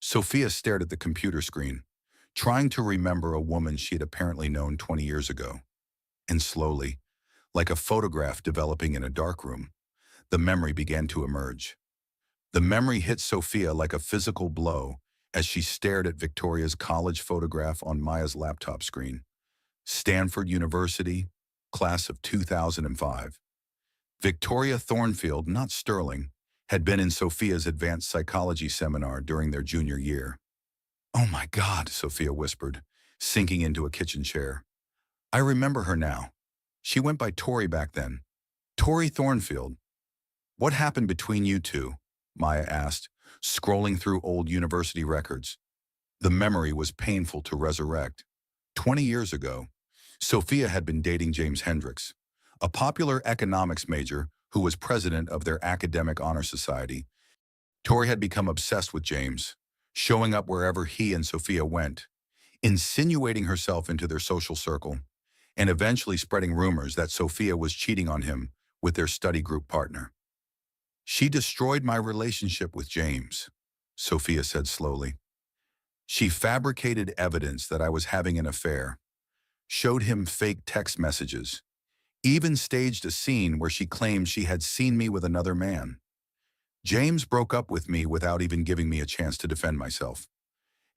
Sophia stared at the computer screen, trying to remember a woman she had apparently known 20 years ago. And slowly, like a photograph developing in a darkroom, the memory began to emerge. The memory hit Sophia like a physical blow as she stared at Victoria's college photograph on Maya's laptop screen. Stanford University, class of 2005. Victoria Thornfield, not Sterling, had been in Sophia's advanced psychology seminar during their junior year. Oh my God, Sophia whispered, sinking into a kitchen chair. I remember her now. She went by Tori back then. Tori Thornfield. What happened between you two? Maya asked, scrolling through old university records. The memory was painful to resurrect. 20 years ago, Sophia had been dating James Hendricks, a popular economics major who was president of their academic honor society. Tori had become obsessed with James, showing up wherever he and Sophia went, insinuating herself into their social circle, and eventually spreading rumors that Sophia was cheating on him with their study group partner. She destroyed my relationship with James, Sophia said slowly. She fabricated evidence that I was having an affair, showed him fake text messages, even staged a scene where she claimed she had seen me with another man. James broke up with me without even giving me a chance to defend myself.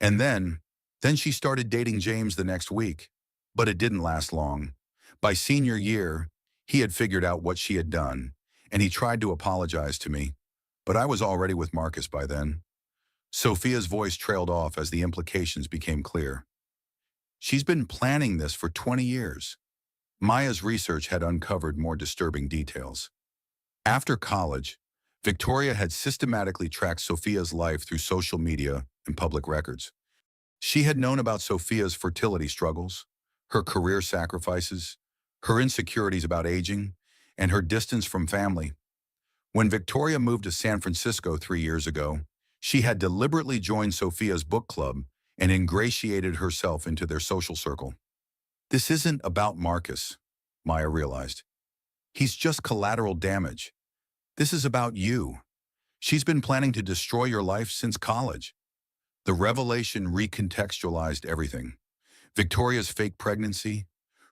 And then she started dating James the next week. But it didn't last long. By senior year, he had figured out what she had done, and he tried to apologize to me. But I was already with Marcus by then. Sophia's voice trailed off as the implications became clear. She's been planning this for 20 years. Maya's research had uncovered more disturbing details. After college, Victoria had systematically tracked Sophia's life through social media and public records. She had known about Sophia's fertility struggles, her career sacrifices, her insecurities about aging, and her distance from family. When Victoria moved to San Francisco 3 years ago, she had deliberately joined Sophia's book club and ingratiated herself into their social circle. This isn't about Marcus, Maya realized. He's just collateral damage. This is about you. She's been planning to destroy your life since college. The revelation recontextualized everything. Victoria's fake pregnancy,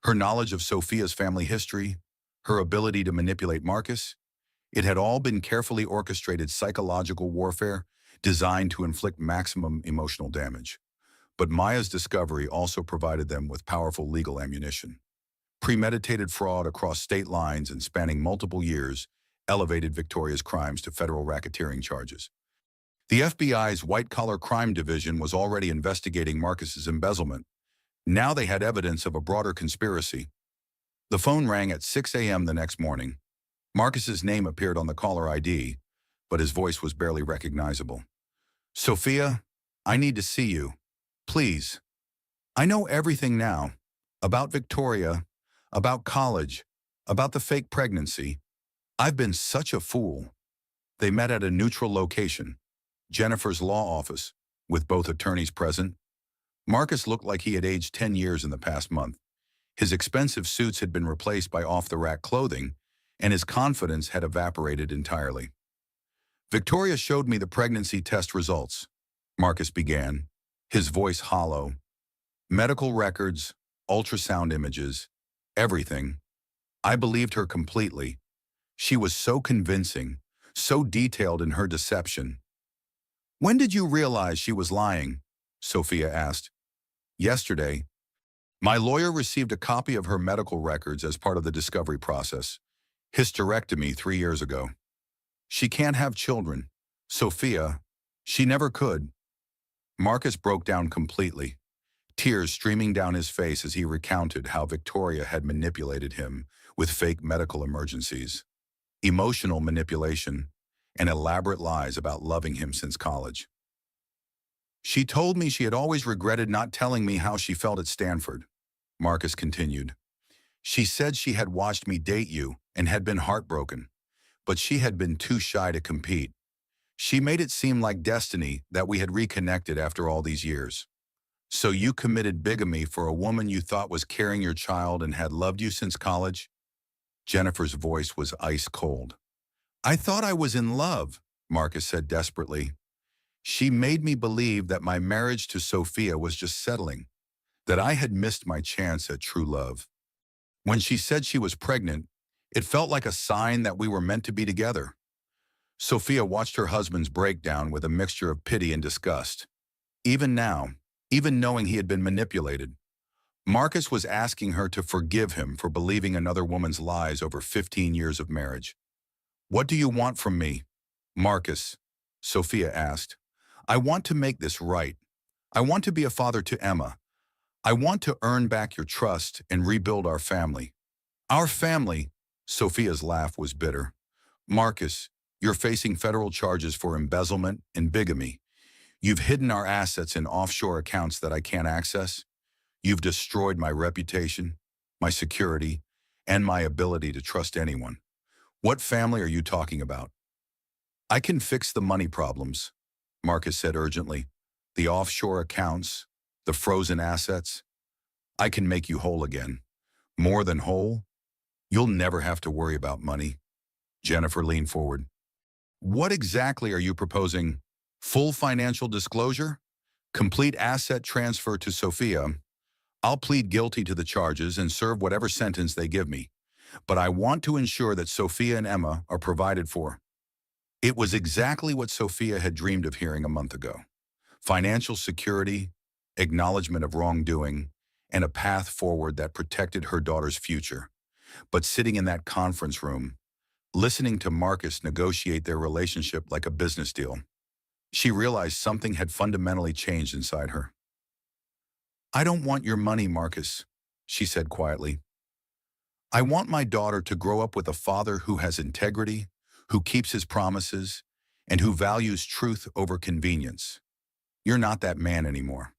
her knowledge of Sophia's family history, her ability to manipulate Marcus. It had all been carefully orchestrated psychological warfare designed to inflict maximum emotional damage. But Maya's discovery also provided them with powerful legal ammunition. Premeditated fraud across state lines and spanning multiple years elevated Victoria's crimes to federal racketeering charges. The FBI's white-collar crime division was already investigating Marcus's embezzlement. Now they had evidence of a broader conspiracy. The phone rang at 6 a.m. the next morning. Marcus's name appeared on the caller ID, but his voice was barely recognizable. "Sophia, I need to see you. Please. I know everything now. About Victoria, about college, about the fake pregnancy. I've been such a fool." They met at a neutral location, Jennifer's law office, with both attorneys present. Marcus looked like he had aged 10 years in the past month. His expensive suits had been replaced by off-the-rack clothing, and his confidence had evaporated entirely. "Victoria showed me the pregnancy test results," Marcus began, his voice hollow. "Medical records, ultrasound images, everything. I believed her completely. She was so convincing, so detailed in her deception." "When did you realize she was lying?" Sophia asked. "Yesterday. My lawyer received a copy of her medical records as part of the discovery process. Hysterectomy 3 years ago. She can't have children. Sophia, she never could." Marcus broke down completely, tears streaming down his face as he recounted how Victoria had manipulated him with fake medical emergencies, emotional manipulation, and elaborate lies about loving him since college. "She told me she had always regretted not telling me how she felt at Stanford," Marcus continued. "She said she had watched me date you and had been heartbroken, but she had been too shy to compete. She made it seem like destiny that we had reconnected after all these years. So you committed bigamy for a woman you thought was carrying your child and had loved you since college?" Jennifer's voice was ice cold. "I thought I was in love," Marcus said desperately. "She made me believe that my marriage to Sophia was just settling, that I had missed my chance at true love. When she said she was pregnant, it felt like a sign that we were meant to be together." Sophia watched her husband's breakdown with a mixture of pity and disgust. Even now, even knowing he had been manipulated, Marcus was asking her to forgive him for believing another woman's lies over 15 years of marriage. "What do you want from me, Marcus?" Sophia asked. "I want to make this right. I want to be a father to Emma. I want to earn back your trust and rebuild our family." "Our family?" Sophia's laugh was bitter. "Marcus, you're facing federal charges for embezzlement and bigamy. You've hidden our assets in offshore accounts that I can't access. You've destroyed my reputation, my security, and my ability to trust anyone. What family are you talking about?" "I can fix the money problems," Marcus said urgently. "The offshore accounts, the frozen assets. I can make you whole again. More than whole. You'll never have to worry about money. Jennifer leaned forward. What exactly are you proposing? Full financial disclosure? Complete asset transfer to Sophia? I'll plead guilty to the charges and serve whatever sentence they give me. But I want to ensure that Sophia and Emma are provided for. It was exactly what Sophia had dreamed of hearing a month ago. Financial security, acknowledgement of wrongdoing, and a path forward that protected her daughter's future. But sitting in that conference room, listening to Marcus negotiate their relationship like a business deal, she realized something had fundamentally changed inside her. I don't want your money, Marcus, she said quietly. I want my daughter to grow up with a father who has integrity, who keeps his promises, and who values truth over convenience. You're not that man anymore.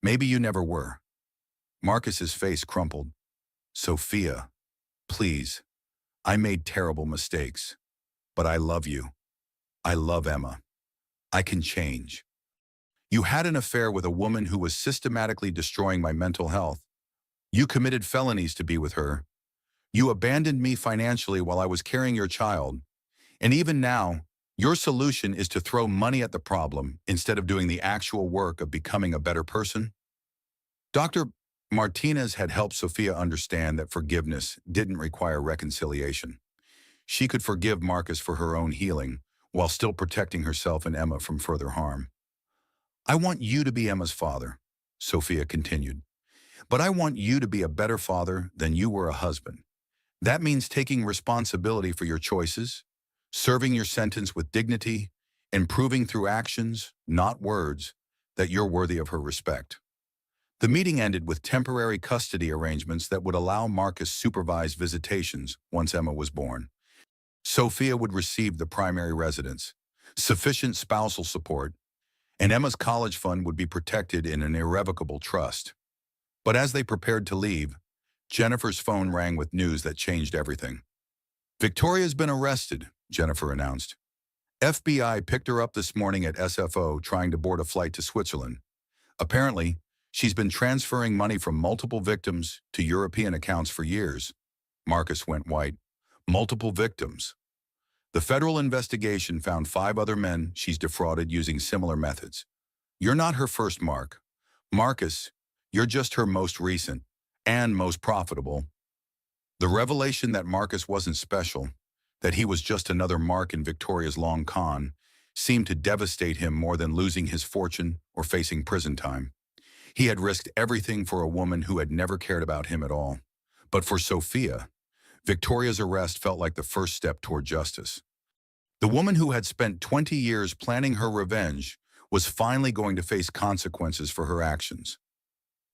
Maybe you never were. Marcus's face crumpled. Sophia, please. I made terrible mistakes. But I love you. I love Emma. I can change. You had an affair with a woman who was systematically destroying my mental health. You committed felonies to be with her. You abandoned me financially while I was carrying your child. And even now, your solution is to throw money at the problem instead of doing the actual work of becoming a better person? Dr. Martinez had helped Sophia understand that forgiveness didn't require reconciliation. She could forgive Marcus for her own healing while still protecting herself and Emma from further harm. I want you to be Emma's father, Sophia continued. But I want you to be a better father than you were a husband. That means taking responsibility for your choices, serving your sentence with dignity, and proving through actions, not words, that you're worthy of her respect. The meeting ended with temporary custody arrangements that would allow Marcus supervised visitations once Emma was born. Sophia would receive the primary residence, sufficient spousal support, and Emma's college fund would be protected in an irrevocable trust. But as they prepared to leave, Jennifer's phone rang with news that changed everything. Victoria's been arrested, Jennifer announced. FBI picked her up this morning at SFO trying to board a flight to Switzerland. Apparently, she's been transferring money from multiple victims to European accounts for years. Marcus went white. Multiple victims. The federal investigation found 5 other men she's defrauded using similar methods. You're not her first mark. Marcus, you're just her most recent and most profitable. The revelation that Marcus wasn't special, that he was just another mark in Victoria's long con, seemed to devastate him more than losing his fortune or facing prison time. He had risked everything for a woman who had never cared about him at all. But for Sophia, Victoria's arrest felt like the first step toward justice. The woman who had spent 20 years planning her revenge was finally going to face consequences for her actions.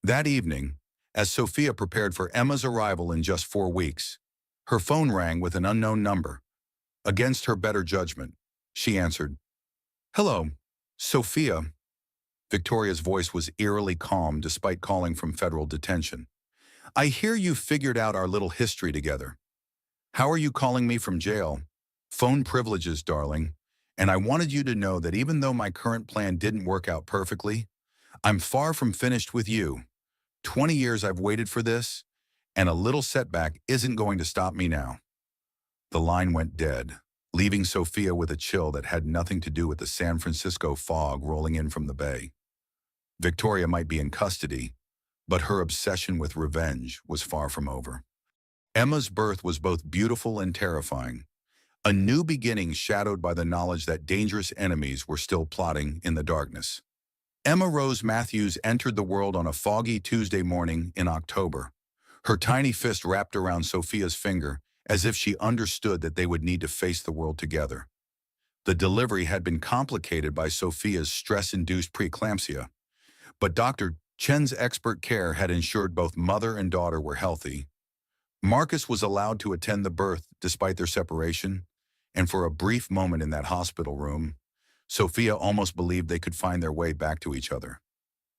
That evening, as Sophia prepared for Emma's arrival in just 4 weeks, her phone rang with an unknown number. Against her better judgment, she answered. Hello, Sophia. Victoria's voice was eerily calm despite calling from federal detention. I hear you figured out our little history together. How are you calling me from jail? Phone privileges, darling. And I wanted you to know that even though my current plan didn't work out perfectly, I'm far from finished with you. 20 years I've waited for this, and a little setback isn't going to stop me now. The line went dead, leaving Sophia with a chill that had nothing to do with the San Francisco fog rolling in from the bay. Victoria might be in custody, but her obsession with revenge was far from over. Emma's birth was both beautiful and terrifying, a new beginning shadowed by the knowledge that dangerous enemies were still plotting in the darkness. Emma Rose Matthews entered the world on a foggy Tuesday morning in October, her tiny fist wrapped around Sophia's finger as if she understood that they would need to face the world together. The delivery had been complicated by Sophia's stress-induced preeclampsia, but Dr. Chen's expert care had ensured both mother and daughter were healthy. Marcus was allowed to attend the birth despite their separation, and for a brief moment in that hospital room, Sophia almost believed they could find their way back to each other.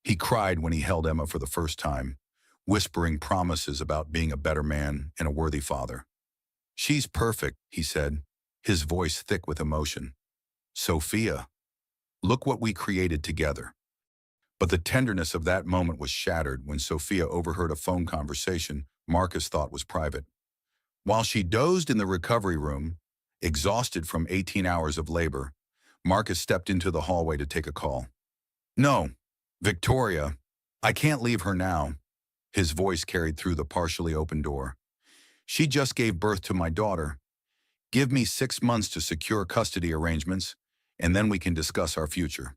He cried when he held Emma for the first time, whispering promises about being a better man and a worthy father. She's perfect, he said, his voice thick with emotion. Sophia, look what we created together. But the tenderness of that moment was shattered when Sophia overheard a phone conversation Marcus thought was private. While she dozed in the recovery room, Exhausted from 18 hours of labor, Marcus stepped into the hallway to take a call. "No, Victoria, I can't leave her now." His voice carried through the partially open door. "She just gave birth to my daughter. Give me 6 months to secure custody arrangements, and then we can discuss our future."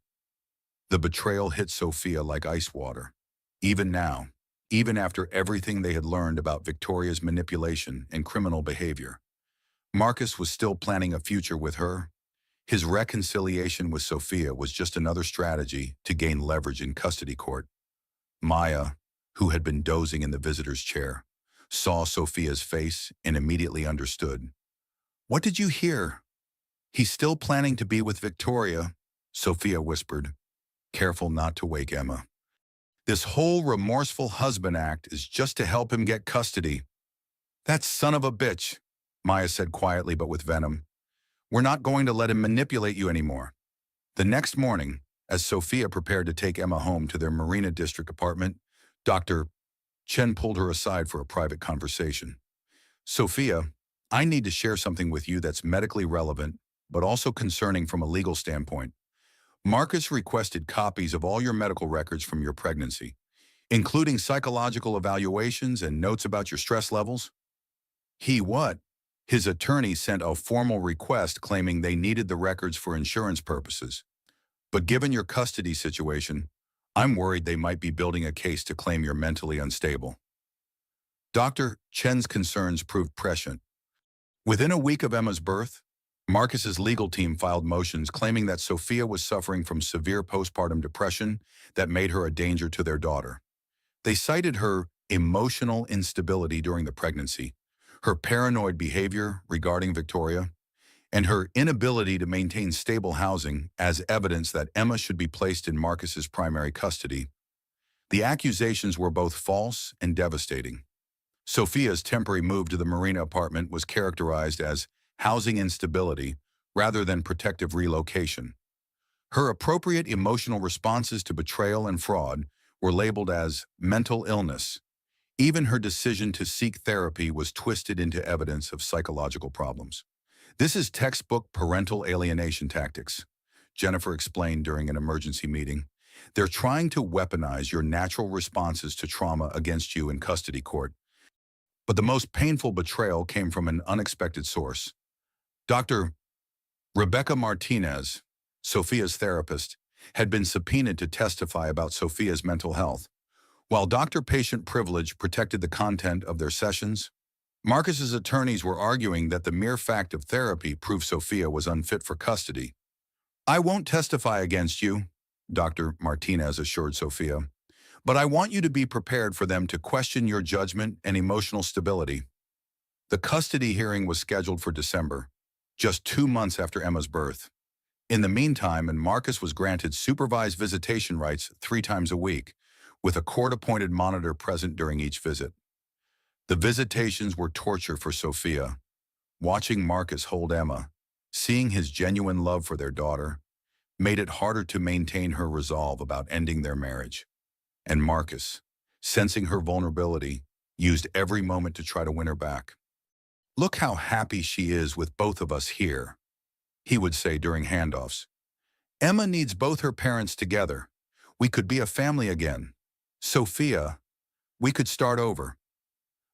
The betrayal hit Sophia like ice water. Even now, even after everything they had learned about Victoria's manipulation and criminal behavior, Marcus was still planning a future with her. His reconciliation with Sophia was just another strategy to gain leverage in custody court. Maya, who had been dozing in the visitor's chair, saw Sophia's face and immediately understood. "What did you hear?" "He's still planning to be with Victoria," Sophia whispered, careful not to wake Emma. "This whole remorseful husband act is just to help him get custody." "That son of a bitch," Maya said quietly but with venom. "We're not going to let him manipulate you anymore." The next morning, as Sophia prepared to take Emma home to their Marina District apartment, Dr. Chen pulled her aside for a private conversation. "Sophia, I need to share something with you that's medically relevant, but also concerning from a legal standpoint. Marcus requested copies of all your medical records from your pregnancy, including psychological evaluations and notes about your stress levels." "He what?" "His attorney sent a formal request claiming they needed the records for insurance purposes. But given your custody situation, I'm worried they might be building a case to claim you're mentally unstable." Dr. Chen's concerns proved prescient. Within a week of Emma's birth, Marcus's legal team filed motions claiming that Sophia was suffering from severe postpartum depression that made her a danger to their daughter. They cited her emotional instability during the pregnancy, her paranoid behavior regarding Victoria, and her inability to maintain stable housing as evidence that Emma should be placed in Marcus's primary custody. The accusations were both false and devastating. Sophia's temporary move to the Marina apartment was characterized as housing instability rather than protective relocation. Her appropriate emotional responses to betrayal and fraud were labeled as mental illness. Even her decision to seek therapy was twisted into evidence of psychological problems. "This is textbook parental alienation tactics," Jennifer explained during an emergency meeting. "They're trying to weaponize your natural responses to trauma against you in custody court." But the most painful betrayal came from an unexpected source. Dr. Rebecca Martinez, Sophia's therapist, had been subpoenaed to testify about Sophia's mental health. While doctor-patient privilege protected the content of their sessions, Marcus's attorneys were arguing that the mere fact of therapy proved Sophia was unfit for custody. "I won't testify against you," Dr. Martinez assured Sophia, "but I want you to be prepared for them to question your judgment and emotional stability." The custody hearing was scheduled for December, just 2 months after Emma's birth. In the meantime, Marcus was granted supervised visitation rights 3 times a week, with a court-appointed monitor present during each visit. The visitations were torture for Sophia. Watching Marcus hold Emma, seeing his genuine love for their daughter, made it harder to maintain her resolve about ending their marriage. And Marcus, sensing her vulnerability, used every moment to try to win her back. "Look how happy she is with both of us here," he would say during handoffs. "Emma needs both her parents together. We could be a family again. Sophia, we could start over."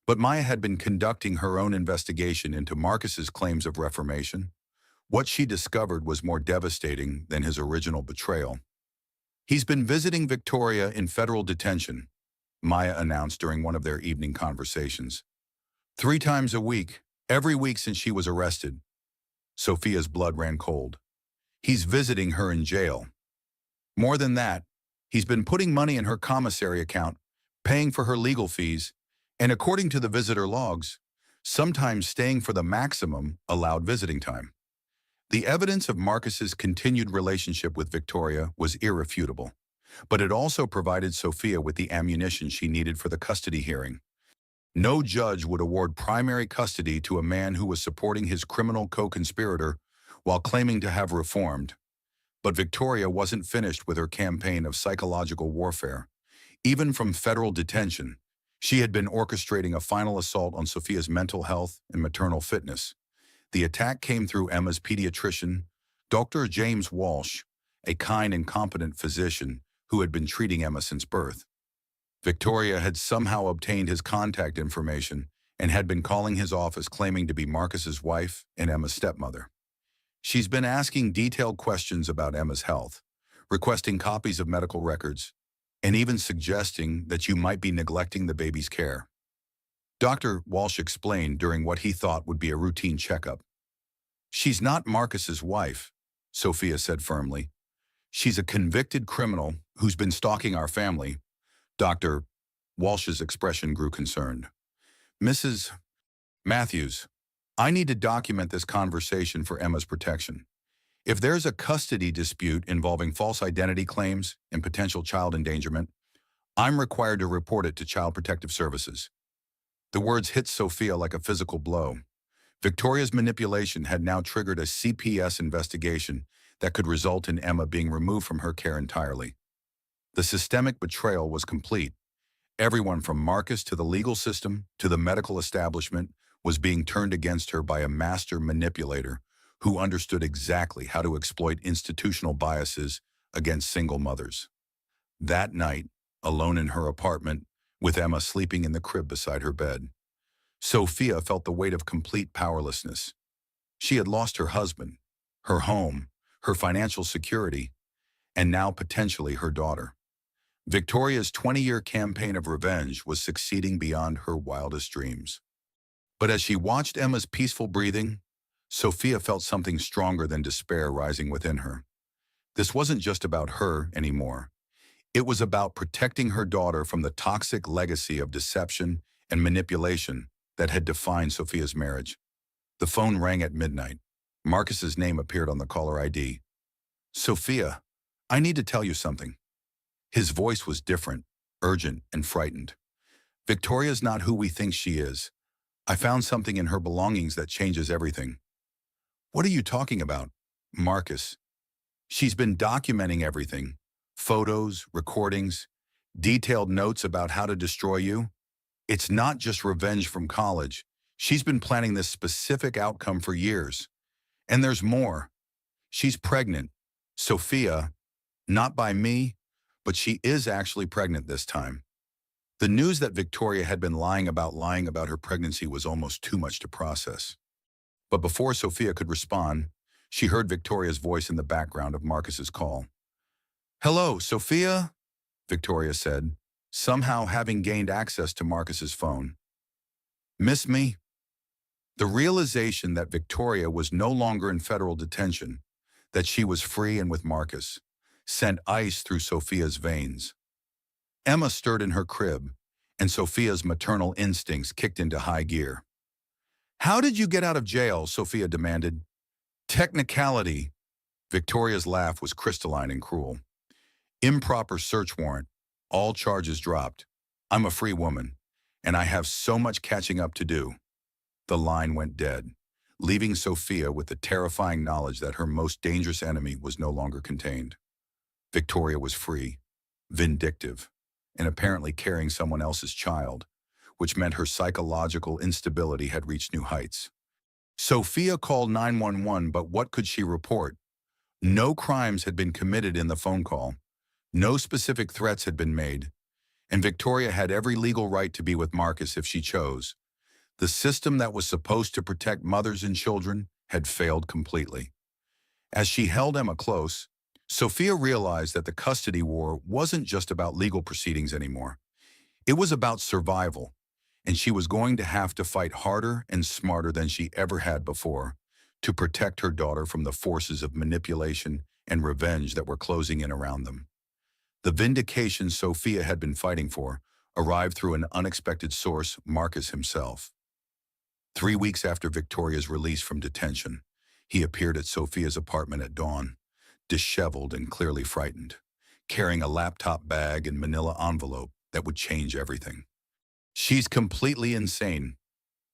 But Maya had been conducting her own investigation into Marcus's claims of reformation. What she discovered was more devastating than his original betrayal. "He's been visiting Victoria in federal detention," Maya announced during one of their evening conversations. 3 times a week, every week since she was arrested." Sophia's blood ran cold. "He's visiting her in jail. More than that, he's been putting money in her commissary account, paying for her legal fees, and according to the visitor logs, sometimes staying for the maximum allowed visiting time." The evidence of Marcus's continued relationship with Victoria was irrefutable, but it also provided Sophia with the ammunition she needed for the custody hearing. No judge would award primary custody to a man who was supporting his criminal co-conspirator while claiming to have reformed. But Victoria wasn't finished with her campaign of psychological warfare. Even from federal detention, she had been orchestrating a final assault on Sophia's mental health and maternal fitness. The attack came through Emma's pediatrician, Dr. James Walsh, a kind and competent physician who had been treating Emma since birth. Victoria had somehow obtained his contact information and had been calling his office claiming to be Marcus's wife and Emma's stepmother. She's been asking detailed questions about Emma's health, requesting copies of medical records, and even suggesting that you might be neglecting the baby's care. Dr. Walsh explained during what he thought would be a routine checkup. She's not Marcus's wife, Sophia said firmly. She's a convicted criminal who's been stalking our family. Dr. Walsh's expression grew concerned. Mrs. Matthews, I need to document this conversation for Emma's protection. If there's a custody dispute involving false identity claims and potential child endangerment, I'm required to report it to Child Protective Services. The words hit Sophia like a physical blow. Victoria's manipulation had now triggered a CPS investigation that could result in Emma being removed from her care entirely. The systemic betrayal was complete. Everyone from Marcus to the legal system to the medical establishment was being turned against her by a master manipulator who understood exactly how to exploit institutional biases against single mothers. That night, alone in her apartment, with Emma sleeping in the crib beside her bed, Sophia felt the weight of complete powerlessness. She had lost her husband, her home, her financial security, and now potentially her daughter. Victoria's 20-year campaign of revenge was succeeding beyond her wildest dreams. But as she watched Emma's peaceful breathing, Sophia felt something stronger than despair rising within her. This wasn't just about her anymore. It was about protecting her daughter from the toxic legacy of deception and manipulation that had defined Sophia's marriage. The phone rang at midnight. Marcus's name appeared on the caller ID. Sophia, I need to tell you something. His voice was different, urgent, and frightened. Victoria's not who we think she is. I found something in her belongings that changes everything. What are you talking about? Marcus. She's been documenting everything. Photos, recordings, detailed notes about how to destroy you. It's not just revenge from college. She's been planning this specific outcome for years. And there's more. She's pregnant. Sophia, not by me, but she is actually pregnant this time. The news that Victoria had been lying about her pregnancy was almost too much to process. But before Sophia could respond, she heard Victoria's voice in the background of Marcus's call. Hello, Sophia, Victoria said, somehow having gained access to Marcus's phone. Miss me? The realization that Victoria was no longer in federal detention, that she was free and with Marcus, sent ice through Sophia's veins. Emma stirred in her crib, and Sophia's maternal instincts kicked into high gear. How did you get out of jail? Sophia demanded. Technicality. Victoria's laugh was crystalline and cruel. Improper search warrant. All charges dropped. I'm a free woman, and I have so much catching up to do. The line went dead, leaving Sophia with the terrifying knowledge that her most dangerous enemy was no longer contained. Victoria was free, vindictive, and apparently carrying someone else's child, which meant her psychological instability had reached new heights. Sophia called 911, but what could she report? No crimes had been committed in the phone call. No specific threats had been made, and Victoria had every legal right to be with Marcus if she chose. The system that was supposed to protect mothers and children had failed completely. As she held Emma close, Sophia realized that the custody war wasn't just about legal proceedings anymore. It was about survival, and she was going to have to fight harder and smarter than she ever had before to protect her daughter from the forces of manipulation and revenge that were closing in around them. The vindication Sophia had been fighting for arrived through an unexpected source, Marcus himself. 3 weeks after Victoria's release from detention, he appeared at Sophia's apartment at dawn, disheveled and clearly frightened, carrying a laptop bag and manila envelope that would change everything. She's completely insane,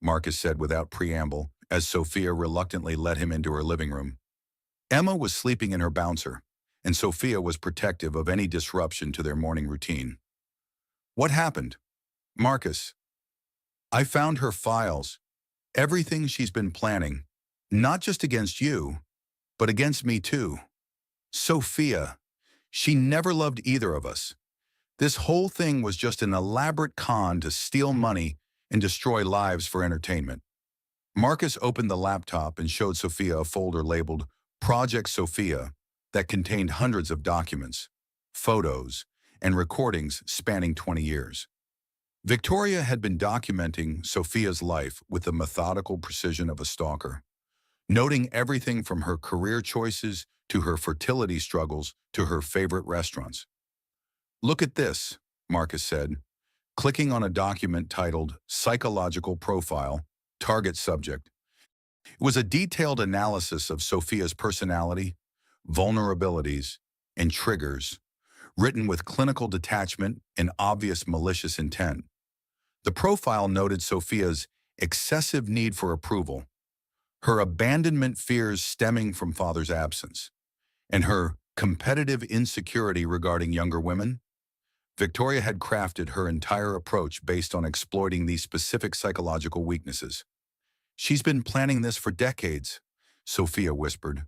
Marcus said without preamble, as Sophia reluctantly led him into her living room. Emma was sleeping in her bouncer, and Sophia was protective of any disruption to their morning routine. What happened? Marcus. I found her files. Everything she's been planning. Not just against you, but against me too. Sophia, she never loved either of us. This whole thing was just an elaborate con to steal money and destroy lives for entertainment. Marcus opened the laptop and showed Sophia a folder labeled Project Sophia that contained hundreds of documents, photos, and recordings spanning 20 years. Victoria had been documenting Sophia's life with the methodical precision of a stalker, noting everything from her career choices to her fertility struggles to her favorite restaurants. "Look at this," Marcus said, clicking on a document titled Psychological Profile, Target Subject. It was a detailed analysis of Sophia's personality, vulnerabilities, and triggers, written with clinical detachment and obvious malicious intent. The profile noted Sophia's excessive need for approval, her abandonment fears stemming from father's absence, and her competitive insecurity regarding younger women. Victoria had crafted her entire approach based on exploiting these specific psychological weaknesses. "She's been planning this for decades," Sophia whispered,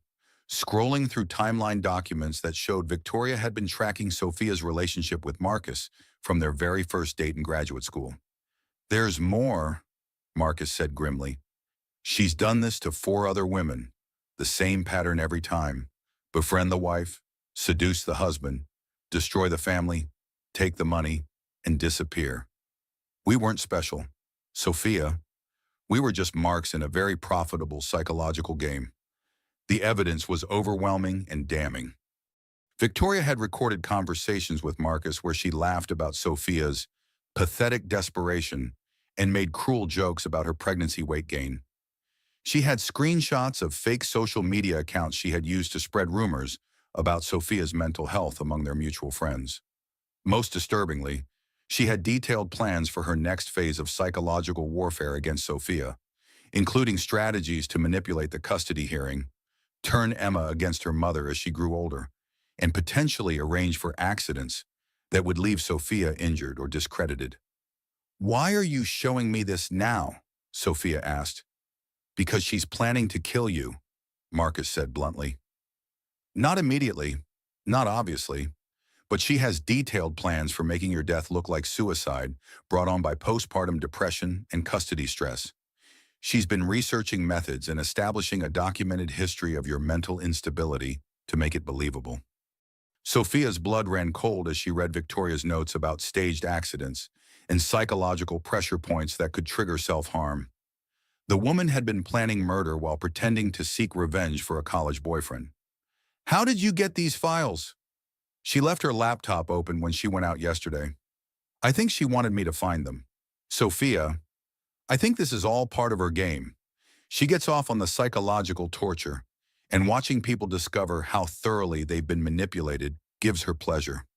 scrolling through timeline documents that showed Victoria had been tracking Sophia's relationship with Marcus from their very first date in graduate school. "There's more," Marcus said grimly. "She's done this to 4 other women, the same pattern every time. Befriend the wife, seduce the husband, destroy the family, take the money, and disappear. We weren't special. Sophia, we were just marks in a very profitable psychological game." The evidence was overwhelming and damning. Victoria had recorded conversations with Marcus where she laughed about Sophia's pathetic desperation and made cruel jokes about her pregnancy weight gain. She had screenshots of fake social media accounts she had used to spread rumors about Sophia's mental health among their mutual friends. Most disturbingly, she had detailed plans for her next phase of psychological warfare against Sophia, including strategies to manipulate the custody hearing, turn Emma against her mother as she grew older, and potentially arrange for accidents that would leave Sophia injured or discredited. "Why are you showing me this now?" Sophia asked. "Because she's planning to kill you," Marcus said bluntly. "Not immediately, not obviously, but she has detailed plans for making your death look like suicide brought on by postpartum depression and custody stress. She's been researching methods and establishing a documented history of your mental instability to make it believable." Sophia's blood ran cold as she read Victoria's notes about staged accidents and psychological pressure points that could trigger self-harm. The woman had been planning murder while pretending to seek revenge for a college boyfriend. "How did you get these files?" "She left her laptop open when she went out yesterday. I think she wanted me to find them." "Sophia, I think this is all part of her game. She gets off on the psychological torture, and watching people discover how thoroughly they've been manipulated gives her pleasure."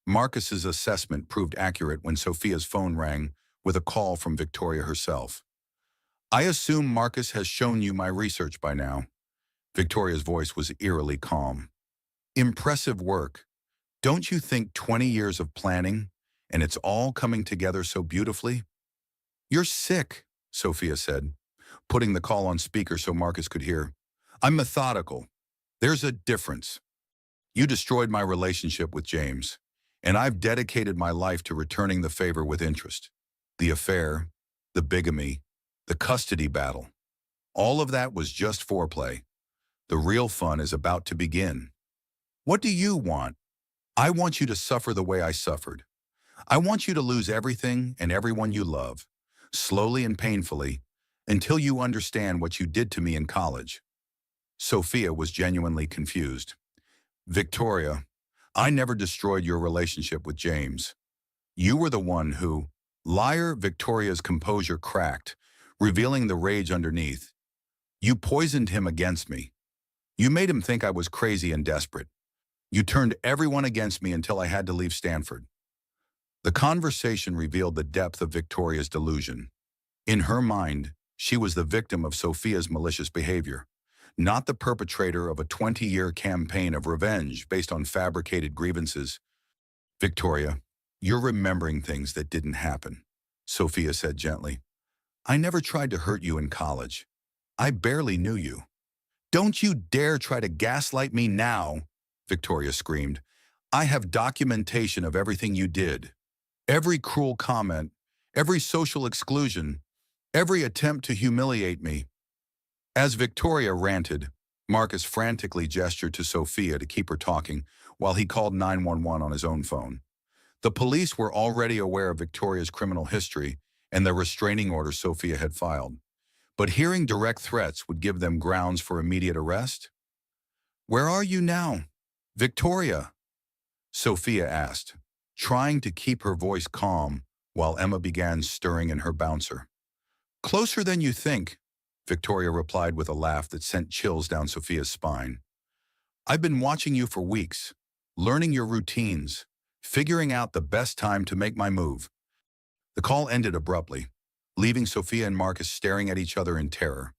Marcus's assessment proved accurate when Sophia's phone rang with a call from Victoria herself. "I assume Marcus has shown you my research by now." Victoria's voice was eerily calm. "Impressive work. Don't you think 20 years of planning, and it's all coming together so beautifully?" "You're sick," Sophia said, putting the call on speaker so Marcus could hear. "I'm methodical. There's a difference. You destroyed my relationship with James, and I've dedicated my life to returning the favor with interest. The affair, the bigamy, the custody battle. All of that was just foreplay. The real fun is about to begin. What do you want? I want you to suffer the way I suffered. I want you to lose everything and everyone you love, slowly and painfully, until you understand what you did to me in college." Sophia was genuinely confused. "Victoria, I never destroyed your relationship with James. You were the one who—" "Liar." Victoria's composure cracked, revealing the rage underneath. "You poisoned him against me. You made him think I was crazy and desperate. You turned everyone against me until I had to leave Stanford." The conversation revealed the depth of Victoria's delusion. In her mind, she was the victim of Sophia's malicious behavior, not the perpetrator of a 20-year campaign of revenge based on fabricated grievances. "Victoria, you're remembering things that didn't happen," Sophia said gently. "I never tried to hurt you in college. I barely knew you. Don't you dare try to gaslight me now, Victoria screamed. I have documentation of everything you did. Every cruel comment, every social exclusion, every attempt to humiliate me. As Victoria ranted, Marcus frantically gestured to Sophia to keep her talking while he called 911 on his own phone. The police were already aware of Victoria's criminal history and the restraining order Sophia had filed, but hearing direct threats would give them grounds for immediate arrest. Where are you now, Victoria? Sophia asked, trying to keep her voice calm while Emma began stirring in her bouncer. Closer than you think, Victoria replied with a laugh that sent chills down Sophia's spine. I've been watching you for weeks, learning your routines, figuring out the best time to make my move. The call ended abruptly, leaving Sophia and Marcus staring at each other in terror.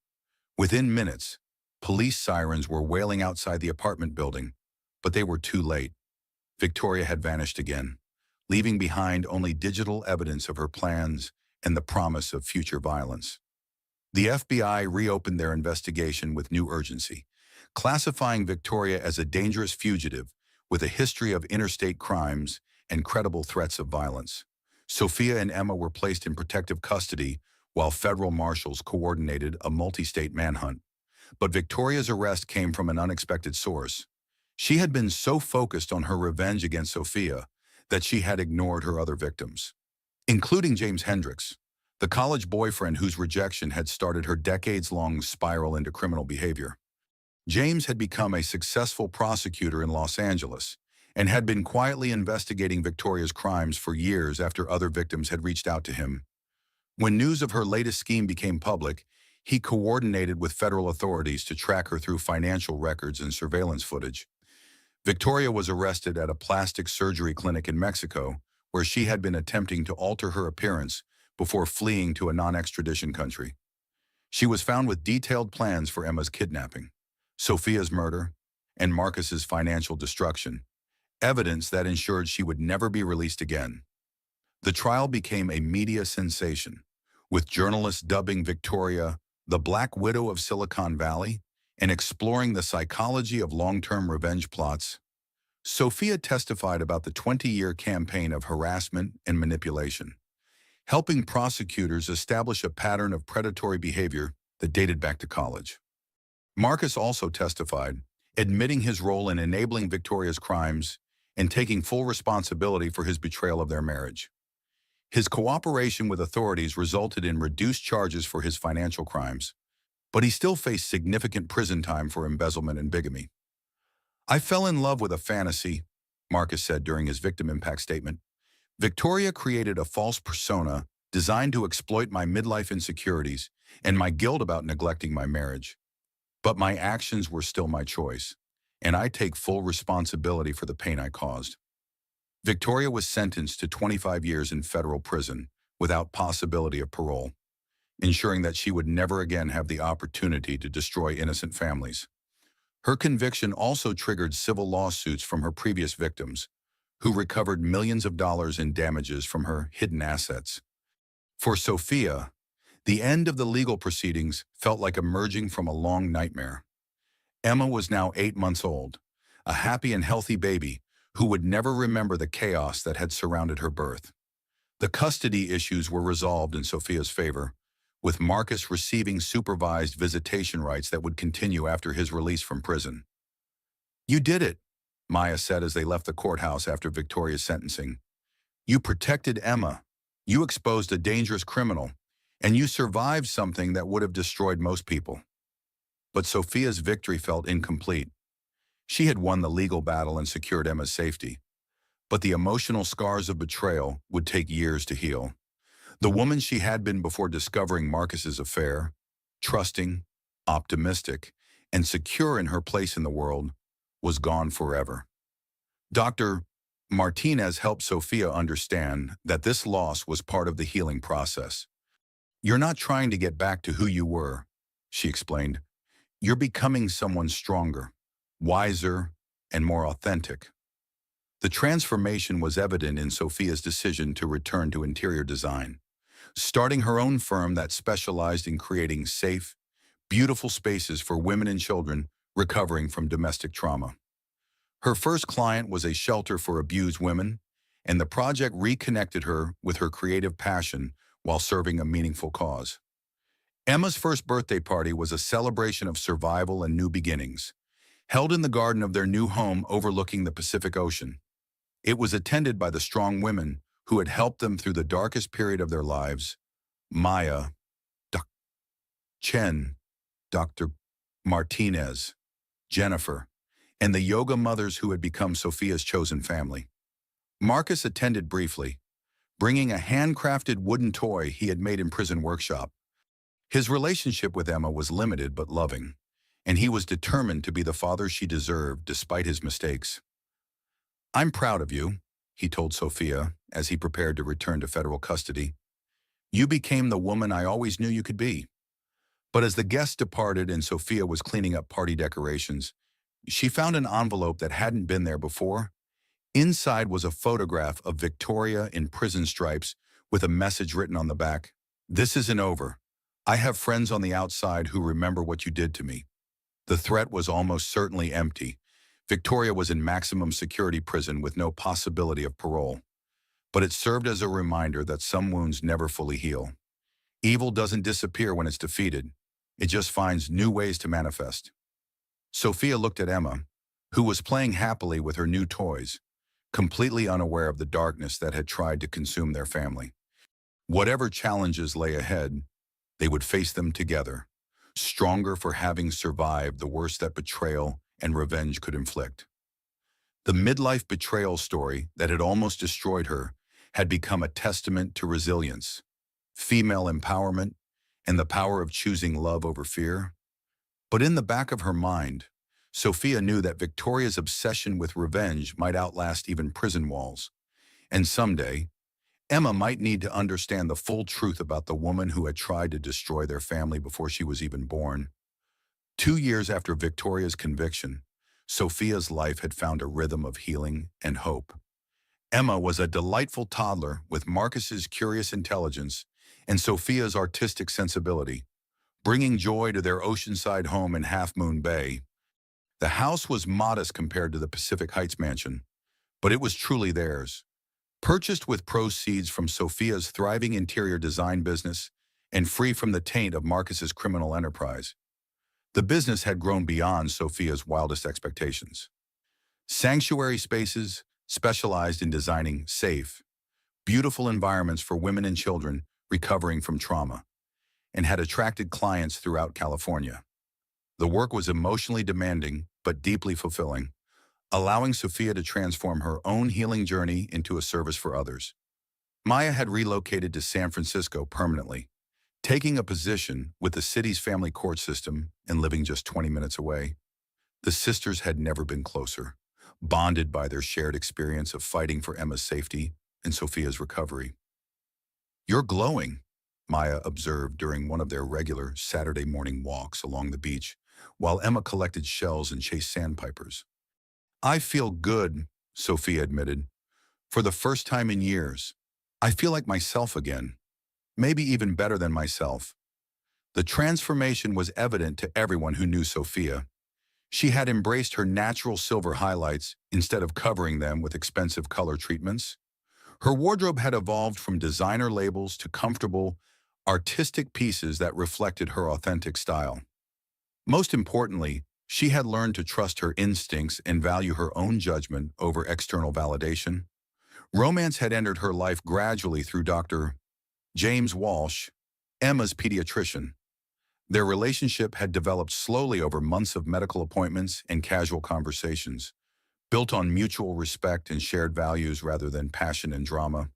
Within minutes, police sirens were wailing outside the apartment building, but they were too late. Victoria had vanished again, leaving behind only digital evidence of her plans and the promise of future violence. The FBI reopened their investigation with new urgency, classifying Victoria as a dangerous fugitive with a history of interstate crimes and credible threats of violence. Sophia and Emma were placed in protective custody while federal marshals coordinated a multi-state manhunt. But Victoria's arrest came from an unexpected source. She had been so focused on her revenge against Sophia that she had ignored her other victims, including James Hendricks, the college boyfriend whose rejection had started her decades-long spiral into criminal behavior. James had become a successful prosecutor in Los Angeles and had been quietly investigating Victoria's crimes for years after other victims had reached out to him. When news of her latest scheme became public, he coordinated with federal authorities to track her through financial records and surveillance footage. Victoria was arrested at a plastic surgery clinic in Mexico, where she had been attempting to alter her appearance before fleeing to a non-extradition country. She was found with detailed plans for Emma's kidnapping, Sophia's murder, and Marcus's financial destruction, evidence that ensured she would never be released again. The trial became a media sensation, with journalists dubbing Victoria the Black Widow of Silicon Valley and exploring the psychology of long-term revenge plots. Sophia testified about the 20-year campaign of harassment and manipulation, helping prosecutors establish a pattern of predatory behavior that dated back to college. Marcus also testified, admitting his role in enabling Victoria's crimes and taking full responsibility for his betrayal of their marriage. His cooperation with authorities resulted in reduced charges for his financial crimes, but he still faced significant prison time for embezzlement and bigamy. I fell in love with a fantasy, Marcus said during his victim impact statement. Victoria created a false persona designed to exploit my midlife insecurities and my guilt about neglecting my marriage. But my actions were still my choice, and I take full responsibility for the pain I caused. Victoria was sentenced to 25 years in federal prison without possibility of parole, ensuring that she would never again have the opportunity to destroy innocent families. Her conviction also triggered civil lawsuits from her previous victims, who recovered millions of dollars in damages from her hidden assets. For Sophia, the end of the legal proceedings felt like emerging from a long nightmare. Emma was now 8 months old, a happy and healthy baby who would never remember the chaos that had surrounded her birth. The custody issues were resolved in Sophia's favor, with Marcus receiving supervised visitation rights that would continue after his release from prison. You did it, Maya said as they left the courthouse after Victoria's sentencing. You protected Emma, you exposed a dangerous criminal, and you survived something that would have destroyed most people. But Sophia's victory felt incomplete. She had won the legal battle and secured Emma's safety, but the emotional scars of betrayal would take years to heal. The woman she had been before discovering Marcus's affair, trusting, optimistic, and secure in her place in the world, was gone forever. Dr. Martinez helped Sophia understand that this loss was part of the healing process. You're not trying to get back to who you were, she explained. You're becoming someone stronger, wiser, and more authentic. The transformation was evident in Sophia's decision to return to interior design, starting her own firm that specialized in creating safe, beautiful spaces for women and children recovering from domestic trauma. Her first client was a shelter for abused women, and the project reconnected her with her creative passion while serving a meaningful cause. Emma's first birthday party was a celebration of survival and new beginnings, held in the garden of their new home overlooking the Pacific Ocean. It was attended by the strong women who had helped them through the darkest period of their lives: Maya, Dr. Chen, Dr. Martinez, Jennifer, and the yoga mothers who had become Sophia's chosen family. Marcus attended briefly, bringing a handcrafted wooden toy he had made in prison workshop. His relationship with Emma was limited but loving, and he was determined to be the father she deserved despite his mistakes. "I'm proud of you," he told Sophia as he prepared to return to federal custody. "You became the woman I always knew you could be." But as the guests departed and Sophia was cleaning up party decorations, she found an envelope that hadn't been there before. Inside was a photograph of Victoria in prison stripes with a message written on the back: "This isn't over. I have friends on the outside who remember what you did to me." The threat was almost certainly empty. Victoria was in maximum security prison with no possibility of parole. But it served as a reminder that some wounds never fully heal. Evil doesn't disappear when it's defeated. It just finds new ways to manifest. Sophia looked at Emma, who was playing happily with her new toys, completely unaware of the darkness that had tried to consume their family. Whatever challenges lay ahead, they would face them together, stronger for having survived the worst that betrayal and revenge could inflict. The midlife betrayal story that had almost destroyed her had become a testament to resilience, female empowerment, and the power of choosing love over fear. But in the back of her mind, Sophia knew that Victoria's obsession with revenge might outlast even prison walls. And someday, Emma might need to understand the full truth about the woman who had tried to destroy their family before she was even born. 2 years after Victoria's conviction, Sophia's life had found a rhythm of healing and hope. Emma was a delightful toddler with Marcus's curious intelligence and Sophia's artistic sensibility, bringing joy to their oceanside home in Half Moon Bay. The house was modest compared to the Pacific Heights mansion, but it was truly theirs. Purchased with proceeds from Sophia's thriving interior design business and free from the taint of Marcus's criminal enterprise, the business had grown beyond Sophia's wildest expectations. Sanctuary spaces specialized in designing safe, beautiful environments for women and children recovering from trauma, and had attracted clients throughout California. The work was emotionally demanding but deeply fulfilling, allowing Sophia to transform her own healing journey into a service for others. Maya had relocated to San Francisco permanently, taking a position with the city's family court system and living just 20 minutes away. The sisters had never been closer, bonded by their shared experience of fighting for Emma's safety and Sophia's recovery. "You're glowing," Maya observed during one of their regular Saturday morning walks along the beach, while Emma collected shells and chased sandpipers. "I feel good," Sophia admitted. "For the first time in years, I feel like myself again. Maybe even better than myself." The transformation was evident to everyone who knew Sophia. She had embraced her natural silver highlights instead of covering them with expensive color treatments. Her wardrobe had evolved from designer labels to comfortable, artistic pieces that reflected her authentic style. Most importantly, she had learned to trust her instincts and value her own judgment over external validation. Romance had entered her life gradually through Dr. James Walsh, Emma's pediatrician. Their relationship had developed slowly over months of medical appointments and casual conversations, built on mutual respect and shared values rather than passion and drama.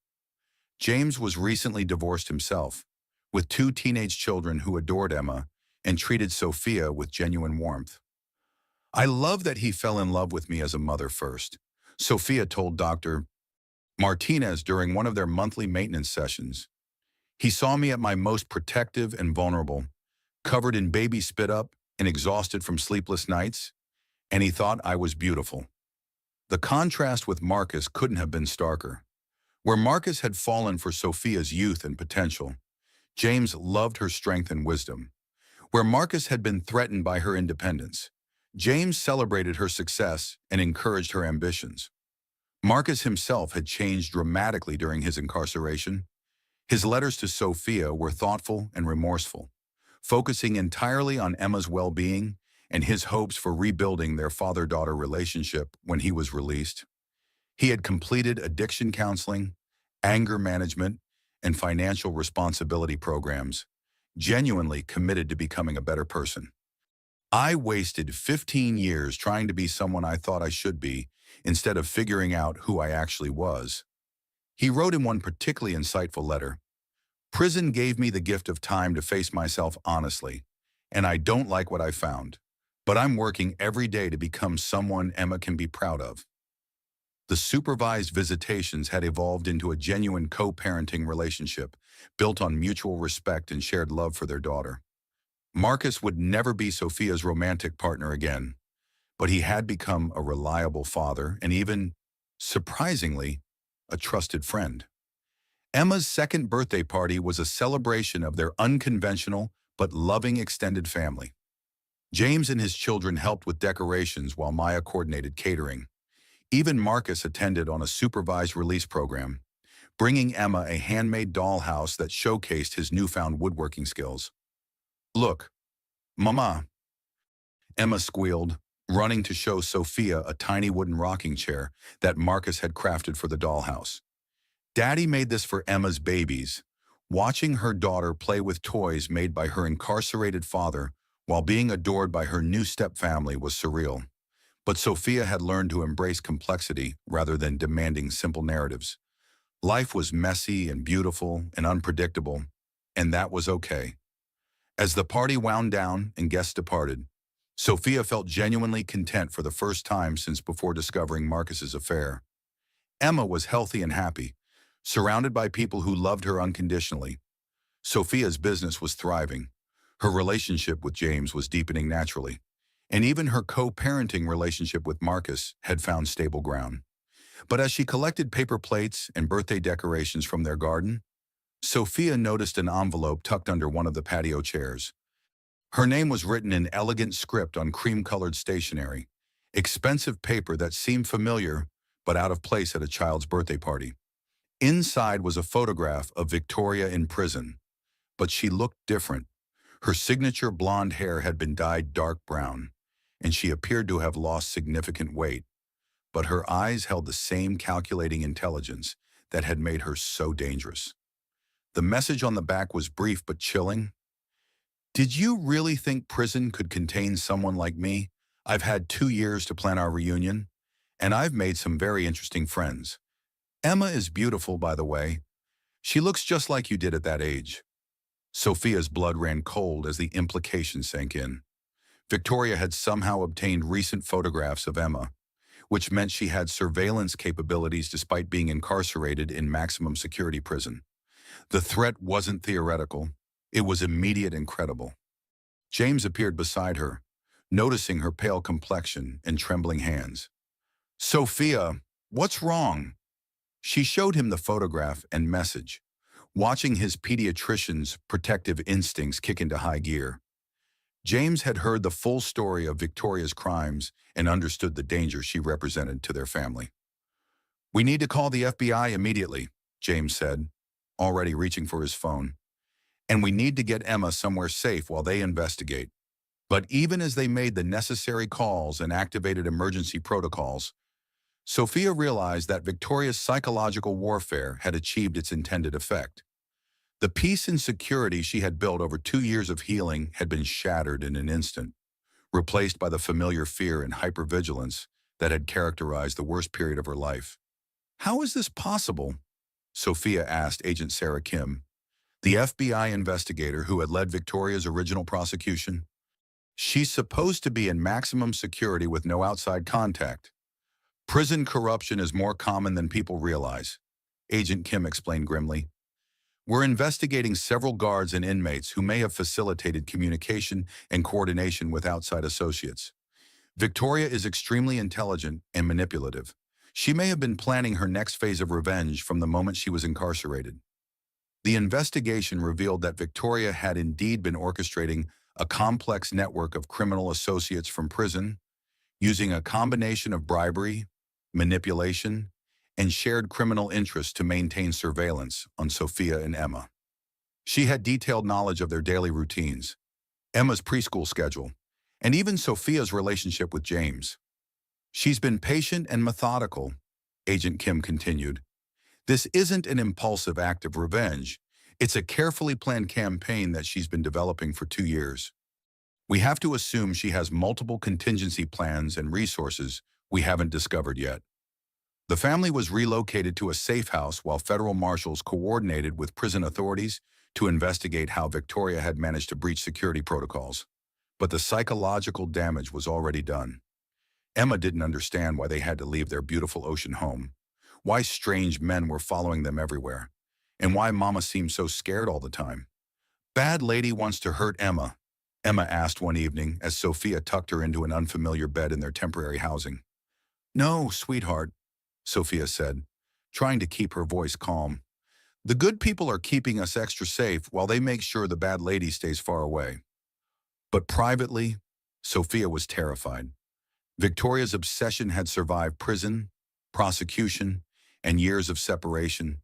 James was recently divorced himself, with 2 teenage children who adored Emma and treated Sophia with genuine warmth. "I love that he fell in love with me as a mother first," Sophia told Dr. Martinez during one of their monthly maintenance sessions. "He saw me at my most protective and vulnerable, covered in baby spit up and exhausted from sleepless nights, and he thought I was beautiful." The contrast with Marcus couldn't have been starker. Where Marcus had fallen for Sophia's youth and potential, James loved her strength and wisdom. Where Marcus had been threatened by her independence, James celebrated her success and encouraged her ambitions. Marcus himself had changed dramatically during his incarceration. His letters to Sophia were thoughtful and remorseful, focusing entirely on Emma's well-being and his hopes for rebuilding their father-daughter relationship when he was released. He had completed addiction counseling, anger management, and financial responsibility programs, genuinely committed to becoming a better person. I wasted 15 years trying to be someone I thought I should be instead of figuring out who I actually was. He wrote in one particularly insightful letter, "Prison gave me the gift of time to face myself honestly, and I don't like what I found. But I'm working every day to become someone Emma can be proud of." The supervised visitations had evolved into a genuine co-parenting relationship built on mutual respect and shared love for their daughter. Marcus would never be Sophia's romantic partner again, but he had become a reliable father and even, surprisingly, a trusted friend. Emma's second birthday party was a celebration of their unconventional but loving extended family. James and his children helped with decorations while Maya coordinated catering. Even Marcus attended on a supervised release program, bringing Emma a handmade dollhouse that showcased his newfound woodworking skills. "Look, Mama," Emma squealed, running to show Sophia a tiny wooden rocking chair that Marcus had crafted for the dollhouse. "Daddy made this for Emma's babies." Watching her daughter play with toys made by her incarcerated father while being adored by her new stepfamily was surreal. But Sophia had learned to embrace complexity rather than demanding simple narratives. Life was messy and beautiful and unpredictable, and that was okay. As the party wound down and guests departed, Sophia felt genuinely content for the first time since before discovering Marcus's affair. Emma was healthy and happy, surrounded by people who loved her unconditionally. Sophia's business was thriving. Her relationship with James was deepening naturally, and even her co-parenting relationship with Marcus had found stable ground. But as she collected paper plates and birthday decorations from their garden, Sophia noticed an envelope tucked under one of the patio chairs. Her name was written in elegant script on cream-colored stationery, expensive paper that seemed familiar but out of place at a child's birthday party. Inside was a photograph of Victoria in prison, but she looked different. Her signature blonde hair had been dyed dark brown, and she appeared to have lost significant weight, but her eyes held the same calculating intelligence that had made her so dangerous. The message on the back was brief but chilling. "Did you really think prison could contain someone like me? I've had 2 years to plan our reunion, and I've made some very interesting friends. Emma is beautiful, by the way. She looks just like you did at that age." Sophia's blood ran cold as the implication sank in. Victoria had somehow obtained recent photographs of Emma, which meant she had surveillance capabilities despite being incarcerated in maximum security prison. The threat wasn't theoretical. It was immediate and credible. James appeared beside her, noticing her pale complexion and trembling hands. "Sophia, what's wrong?" She showed him the photograph and message, watching his pediatrician's protective instincts kick into high gear. James had heard the full story of Victoria's crimes and understood the danger she represented to their family. "We need to call the FBI immediately," James said, already reaching for his phone. "And we need to get Emma somewhere safe while they investigate." But even as they made the necessary calls and activated emergency protocols, Sophia realized that Victoria's psychological warfare had achieved its intended effect. The peace and security she had built over 2 years of healing had been shattered in an instant, replaced by the familiar fear and hypervigilance that had characterized the worst period of her life. "How is this possible?" Sophia asked Agent Sarah Kim, the FBI investigator who had led Victoria's original prosecution. "She's supposed to be in maximum security with no outside contact. Prison corruption is more common than people realize," Agent Kim explained grimly. "We're investigating several guards and inmates who may have facilitated communication and coordination with outside associates. Victoria is extremely intelligent and manipulative. She may have been planning her next phase of revenge from the moment she was incarcerated." The investigation revealed that Victoria had indeed been orchestrating a complex network of criminal associates from prison, using a combination of bribery, manipulation, and shared criminal interests to maintain surveillance on Sophia and Emma. She had detailed knowledge of their daily routines, Emma's preschool schedule, and even Sophia's relationship with James. She's been patient and methodical, Agent Kim continued. This isn't an impulsive act of revenge. It's a carefully planned campaign that she's been developing for 2 years. We have to assume she has multiple contingency plans and resources we haven't discovered yet. The family was relocated to a safe house while federal marshals coordinated with prison authorities to investigate how Victoria had managed to breach security protocols. But the psychological damage was already done. Emma didn't understand why they had to leave their beautiful ocean home, why strange men were following them everywhere, and why Mama seemed so scared all the time. "Bad lady wants to hurt Emma," Emma asked one evening as Sophia tucked her into an unfamiliar bed in their temporary housing. "No, sweetheart," Sophia said, trying to keep her voice calm. "The good people are keeping us extra safe while they make sure the bad lady stays far away." But privately, Sophia was terrified. Victoria's obsession had survived prison, prosecution, and years of separation.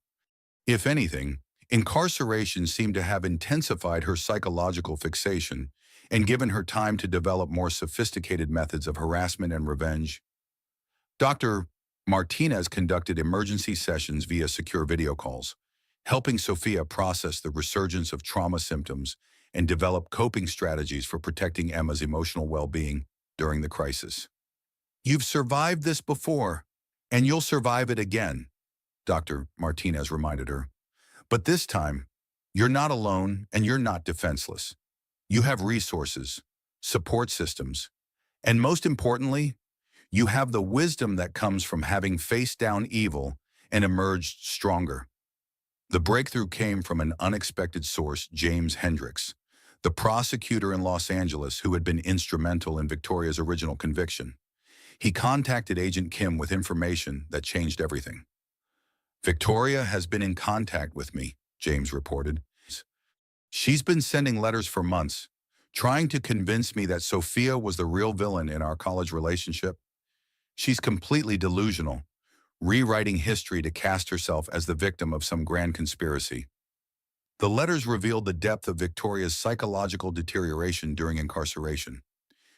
If anything, incarceration seemed to have intensified her psychological fixation and given her time to develop more sophisticated methods of harassment and revenge. Dr. Martinez conducted emergency sessions via secure video calls, helping Sophia process the resurgence of trauma symptoms and develop coping strategies for protecting Emma's emotional well-being during the crisis. "You've survived this before, and you'll survive it again," Dr. Martinez reminded her. "But this time, you're not alone and you're not defenseless. You have resources, support systems, and most importantly, you have the wisdom that comes from having faced down evil and emerged stronger." The breakthrough came from an unexpected source, James Hendricks, the prosecutor in Los Angeles who had been instrumental in Victoria's original conviction. He contacted Agent Kim with information that changed everything. "Victoria has been in contact with me," James reported. "She's been sending letters for months, trying to convince me that Sophia was the real villain in our college relationship. She's completely delusional, rewriting history to cast herself as the victim of some grand conspiracy." The letters revealed the depth of Victoria's psychological deterioration during incarceration.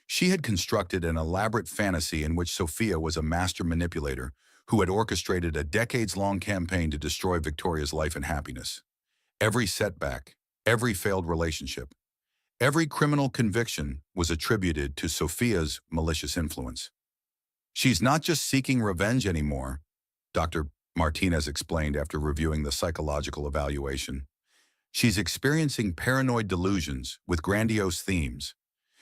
She had constructed an elaborate fantasy in which Sophia was a master manipulator who had orchestrated a decades-long campaign to destroy Victoria's life and happiness. Every setback, every failed relationship, every criminal conviction was attributed to Sophia's malicious influence. "She's not just seeking revenge anymore," Dr. Martinez explained after reviewing the psychological evaluation. "She's experiencing paranoid delusions with grandiose themes.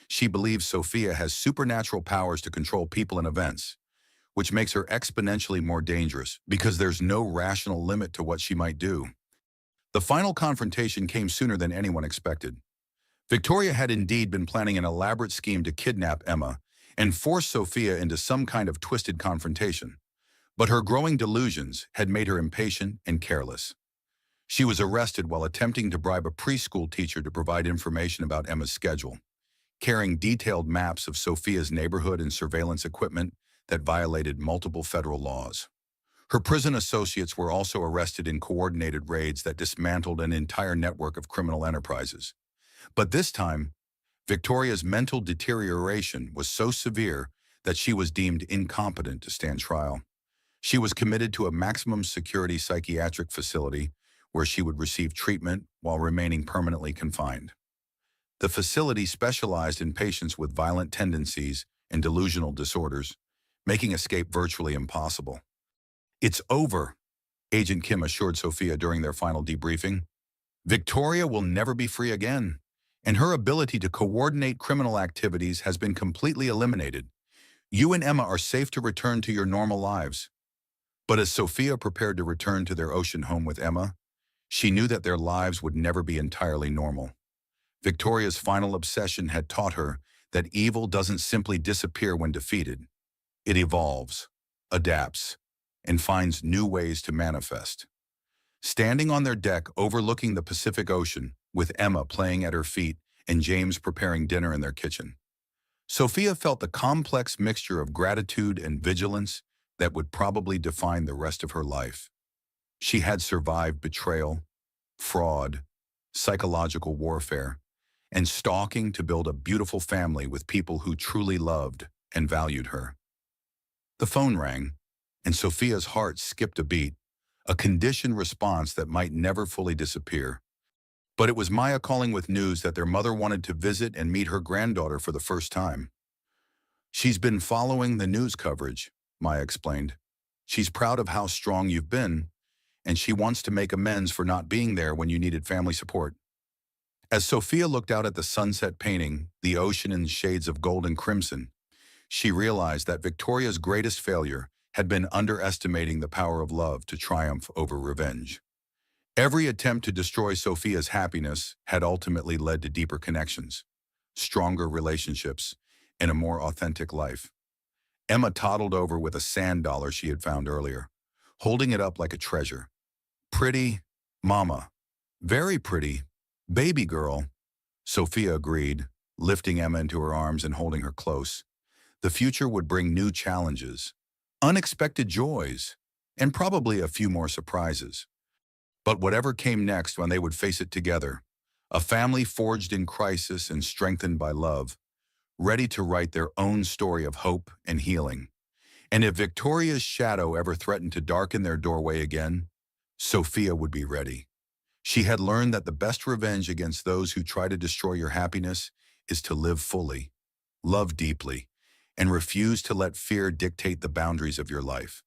She believes Sophia has supernatural powers to control people and events, which makes her exponentially more dangerous because there's no rational limit to what she might do." The final confrontation came sooner than anyone expected. Victoria had indeed been planning an elaborate scheme to kidnap Emma and force Sophia into some kind of twisted confrontation. But her growing delusions had made her impatient and careless. She was arrested while attempting to bribe a preschool teacher to provide information about Emma's schedule, carrying detailed maps of Sophia's neighborhood and surveillance equipment that violated multiple federal laws. Her prison associates were also arrested in coordinated raids that dismantled an entire network of criminal enterprises. But this time, Victoria's mental deterioration was so severe that she was deemed incompetent to stand trial. She was committed to a maximum security psychiatric facility where she would receive treatment while remaining permanently confined. The facility specialized in patients with violent tendencies and delusional disorders, making escape virtually impossible. "It's over," Agent Kim assured Sophia during their final debriefing. "Victoria will never be free again, and her ability to coordinate criminal activities has been completely eliminated. You and Emma are safe to return to your normal lives." But as Sophia prepared to return to their ocean home with Emma, she knew that their lives would never be entirely normal. Victoria's final obsession had taught her that evil doesn't simply disappear when defeated. It evolves, adapts, and finds new ways to manifest. Standing on their deck overlooking the Pacific Ocean, with Emma playing at her feet and James preparing dinner in their kitchen. Sophia felt the complex mixture of gratitude and vigilance that would probably define the rest of her life. She had survived betrayal, fraud, psychological warfare, and stalking to build a beautiful family with people who truly loved and valued her. The phone rang, and Sophia's heart skipped a beat, a conditioned response that might never fully disappear. But it was Maya calling with news that their mother wanted to visit and meet her granddaughter for the first time. "She's been following the news coverage," Maya explained. "She's proud of how strong you've been, and she wants to make amends for not being there when you needed family support." As Sophia looked out at the sunset painting, the ocean in shades of gold and crimson, she realized that Victoria's greatest failure had been underestimating the power of love to triumph over revenge. Every attempt to destroy Sophia's happiness had ultimately led to deeper connections, stronger relationships, and a more authentic life. Emma toddled over with a sand dollar she had found earlier, holding it up like a treasure. "Pretty, Mama. Very pretty. Baby girl," Sophia agreed, lifting Emma into her arms and holding her close. The future would bring new challenges, unexpected joys, and probably a few more surprises. But whatever came next when they would face it together, a family forged in crisis and strengthened by love, ready to write their own story of hope and healing. And if Victoria's shadow ever threatened to darken their doorway again, Sophia would be ready. She had learned that the best revenge against those who try to destroy your happiness is to live fully, love deeply, and refuse to let fear dictate the boundaries of your life.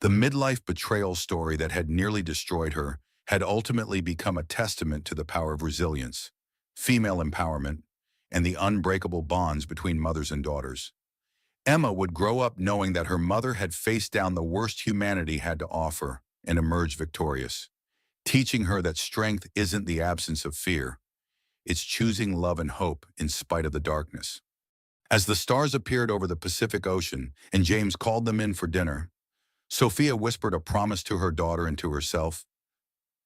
The midlife betrayal story that had nearly destroyed her had ultimately become a testament to the power of resilience, female empowerment, and the unbreakable bonds between mothers and daughters. Emma would grow up knowing that her mother had faced down the worst humanity had to offer and emerged victorious, teaching her that strength isn't the absence of fear, it's choosing love and hope in spite of the darkness. As the stars appeared over the Pacific Ocean and James called them in for dinner, Sophia whispered a promise to her daughter and to herself.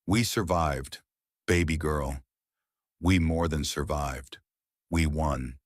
"We survived, baby girl. We more than survived. We won."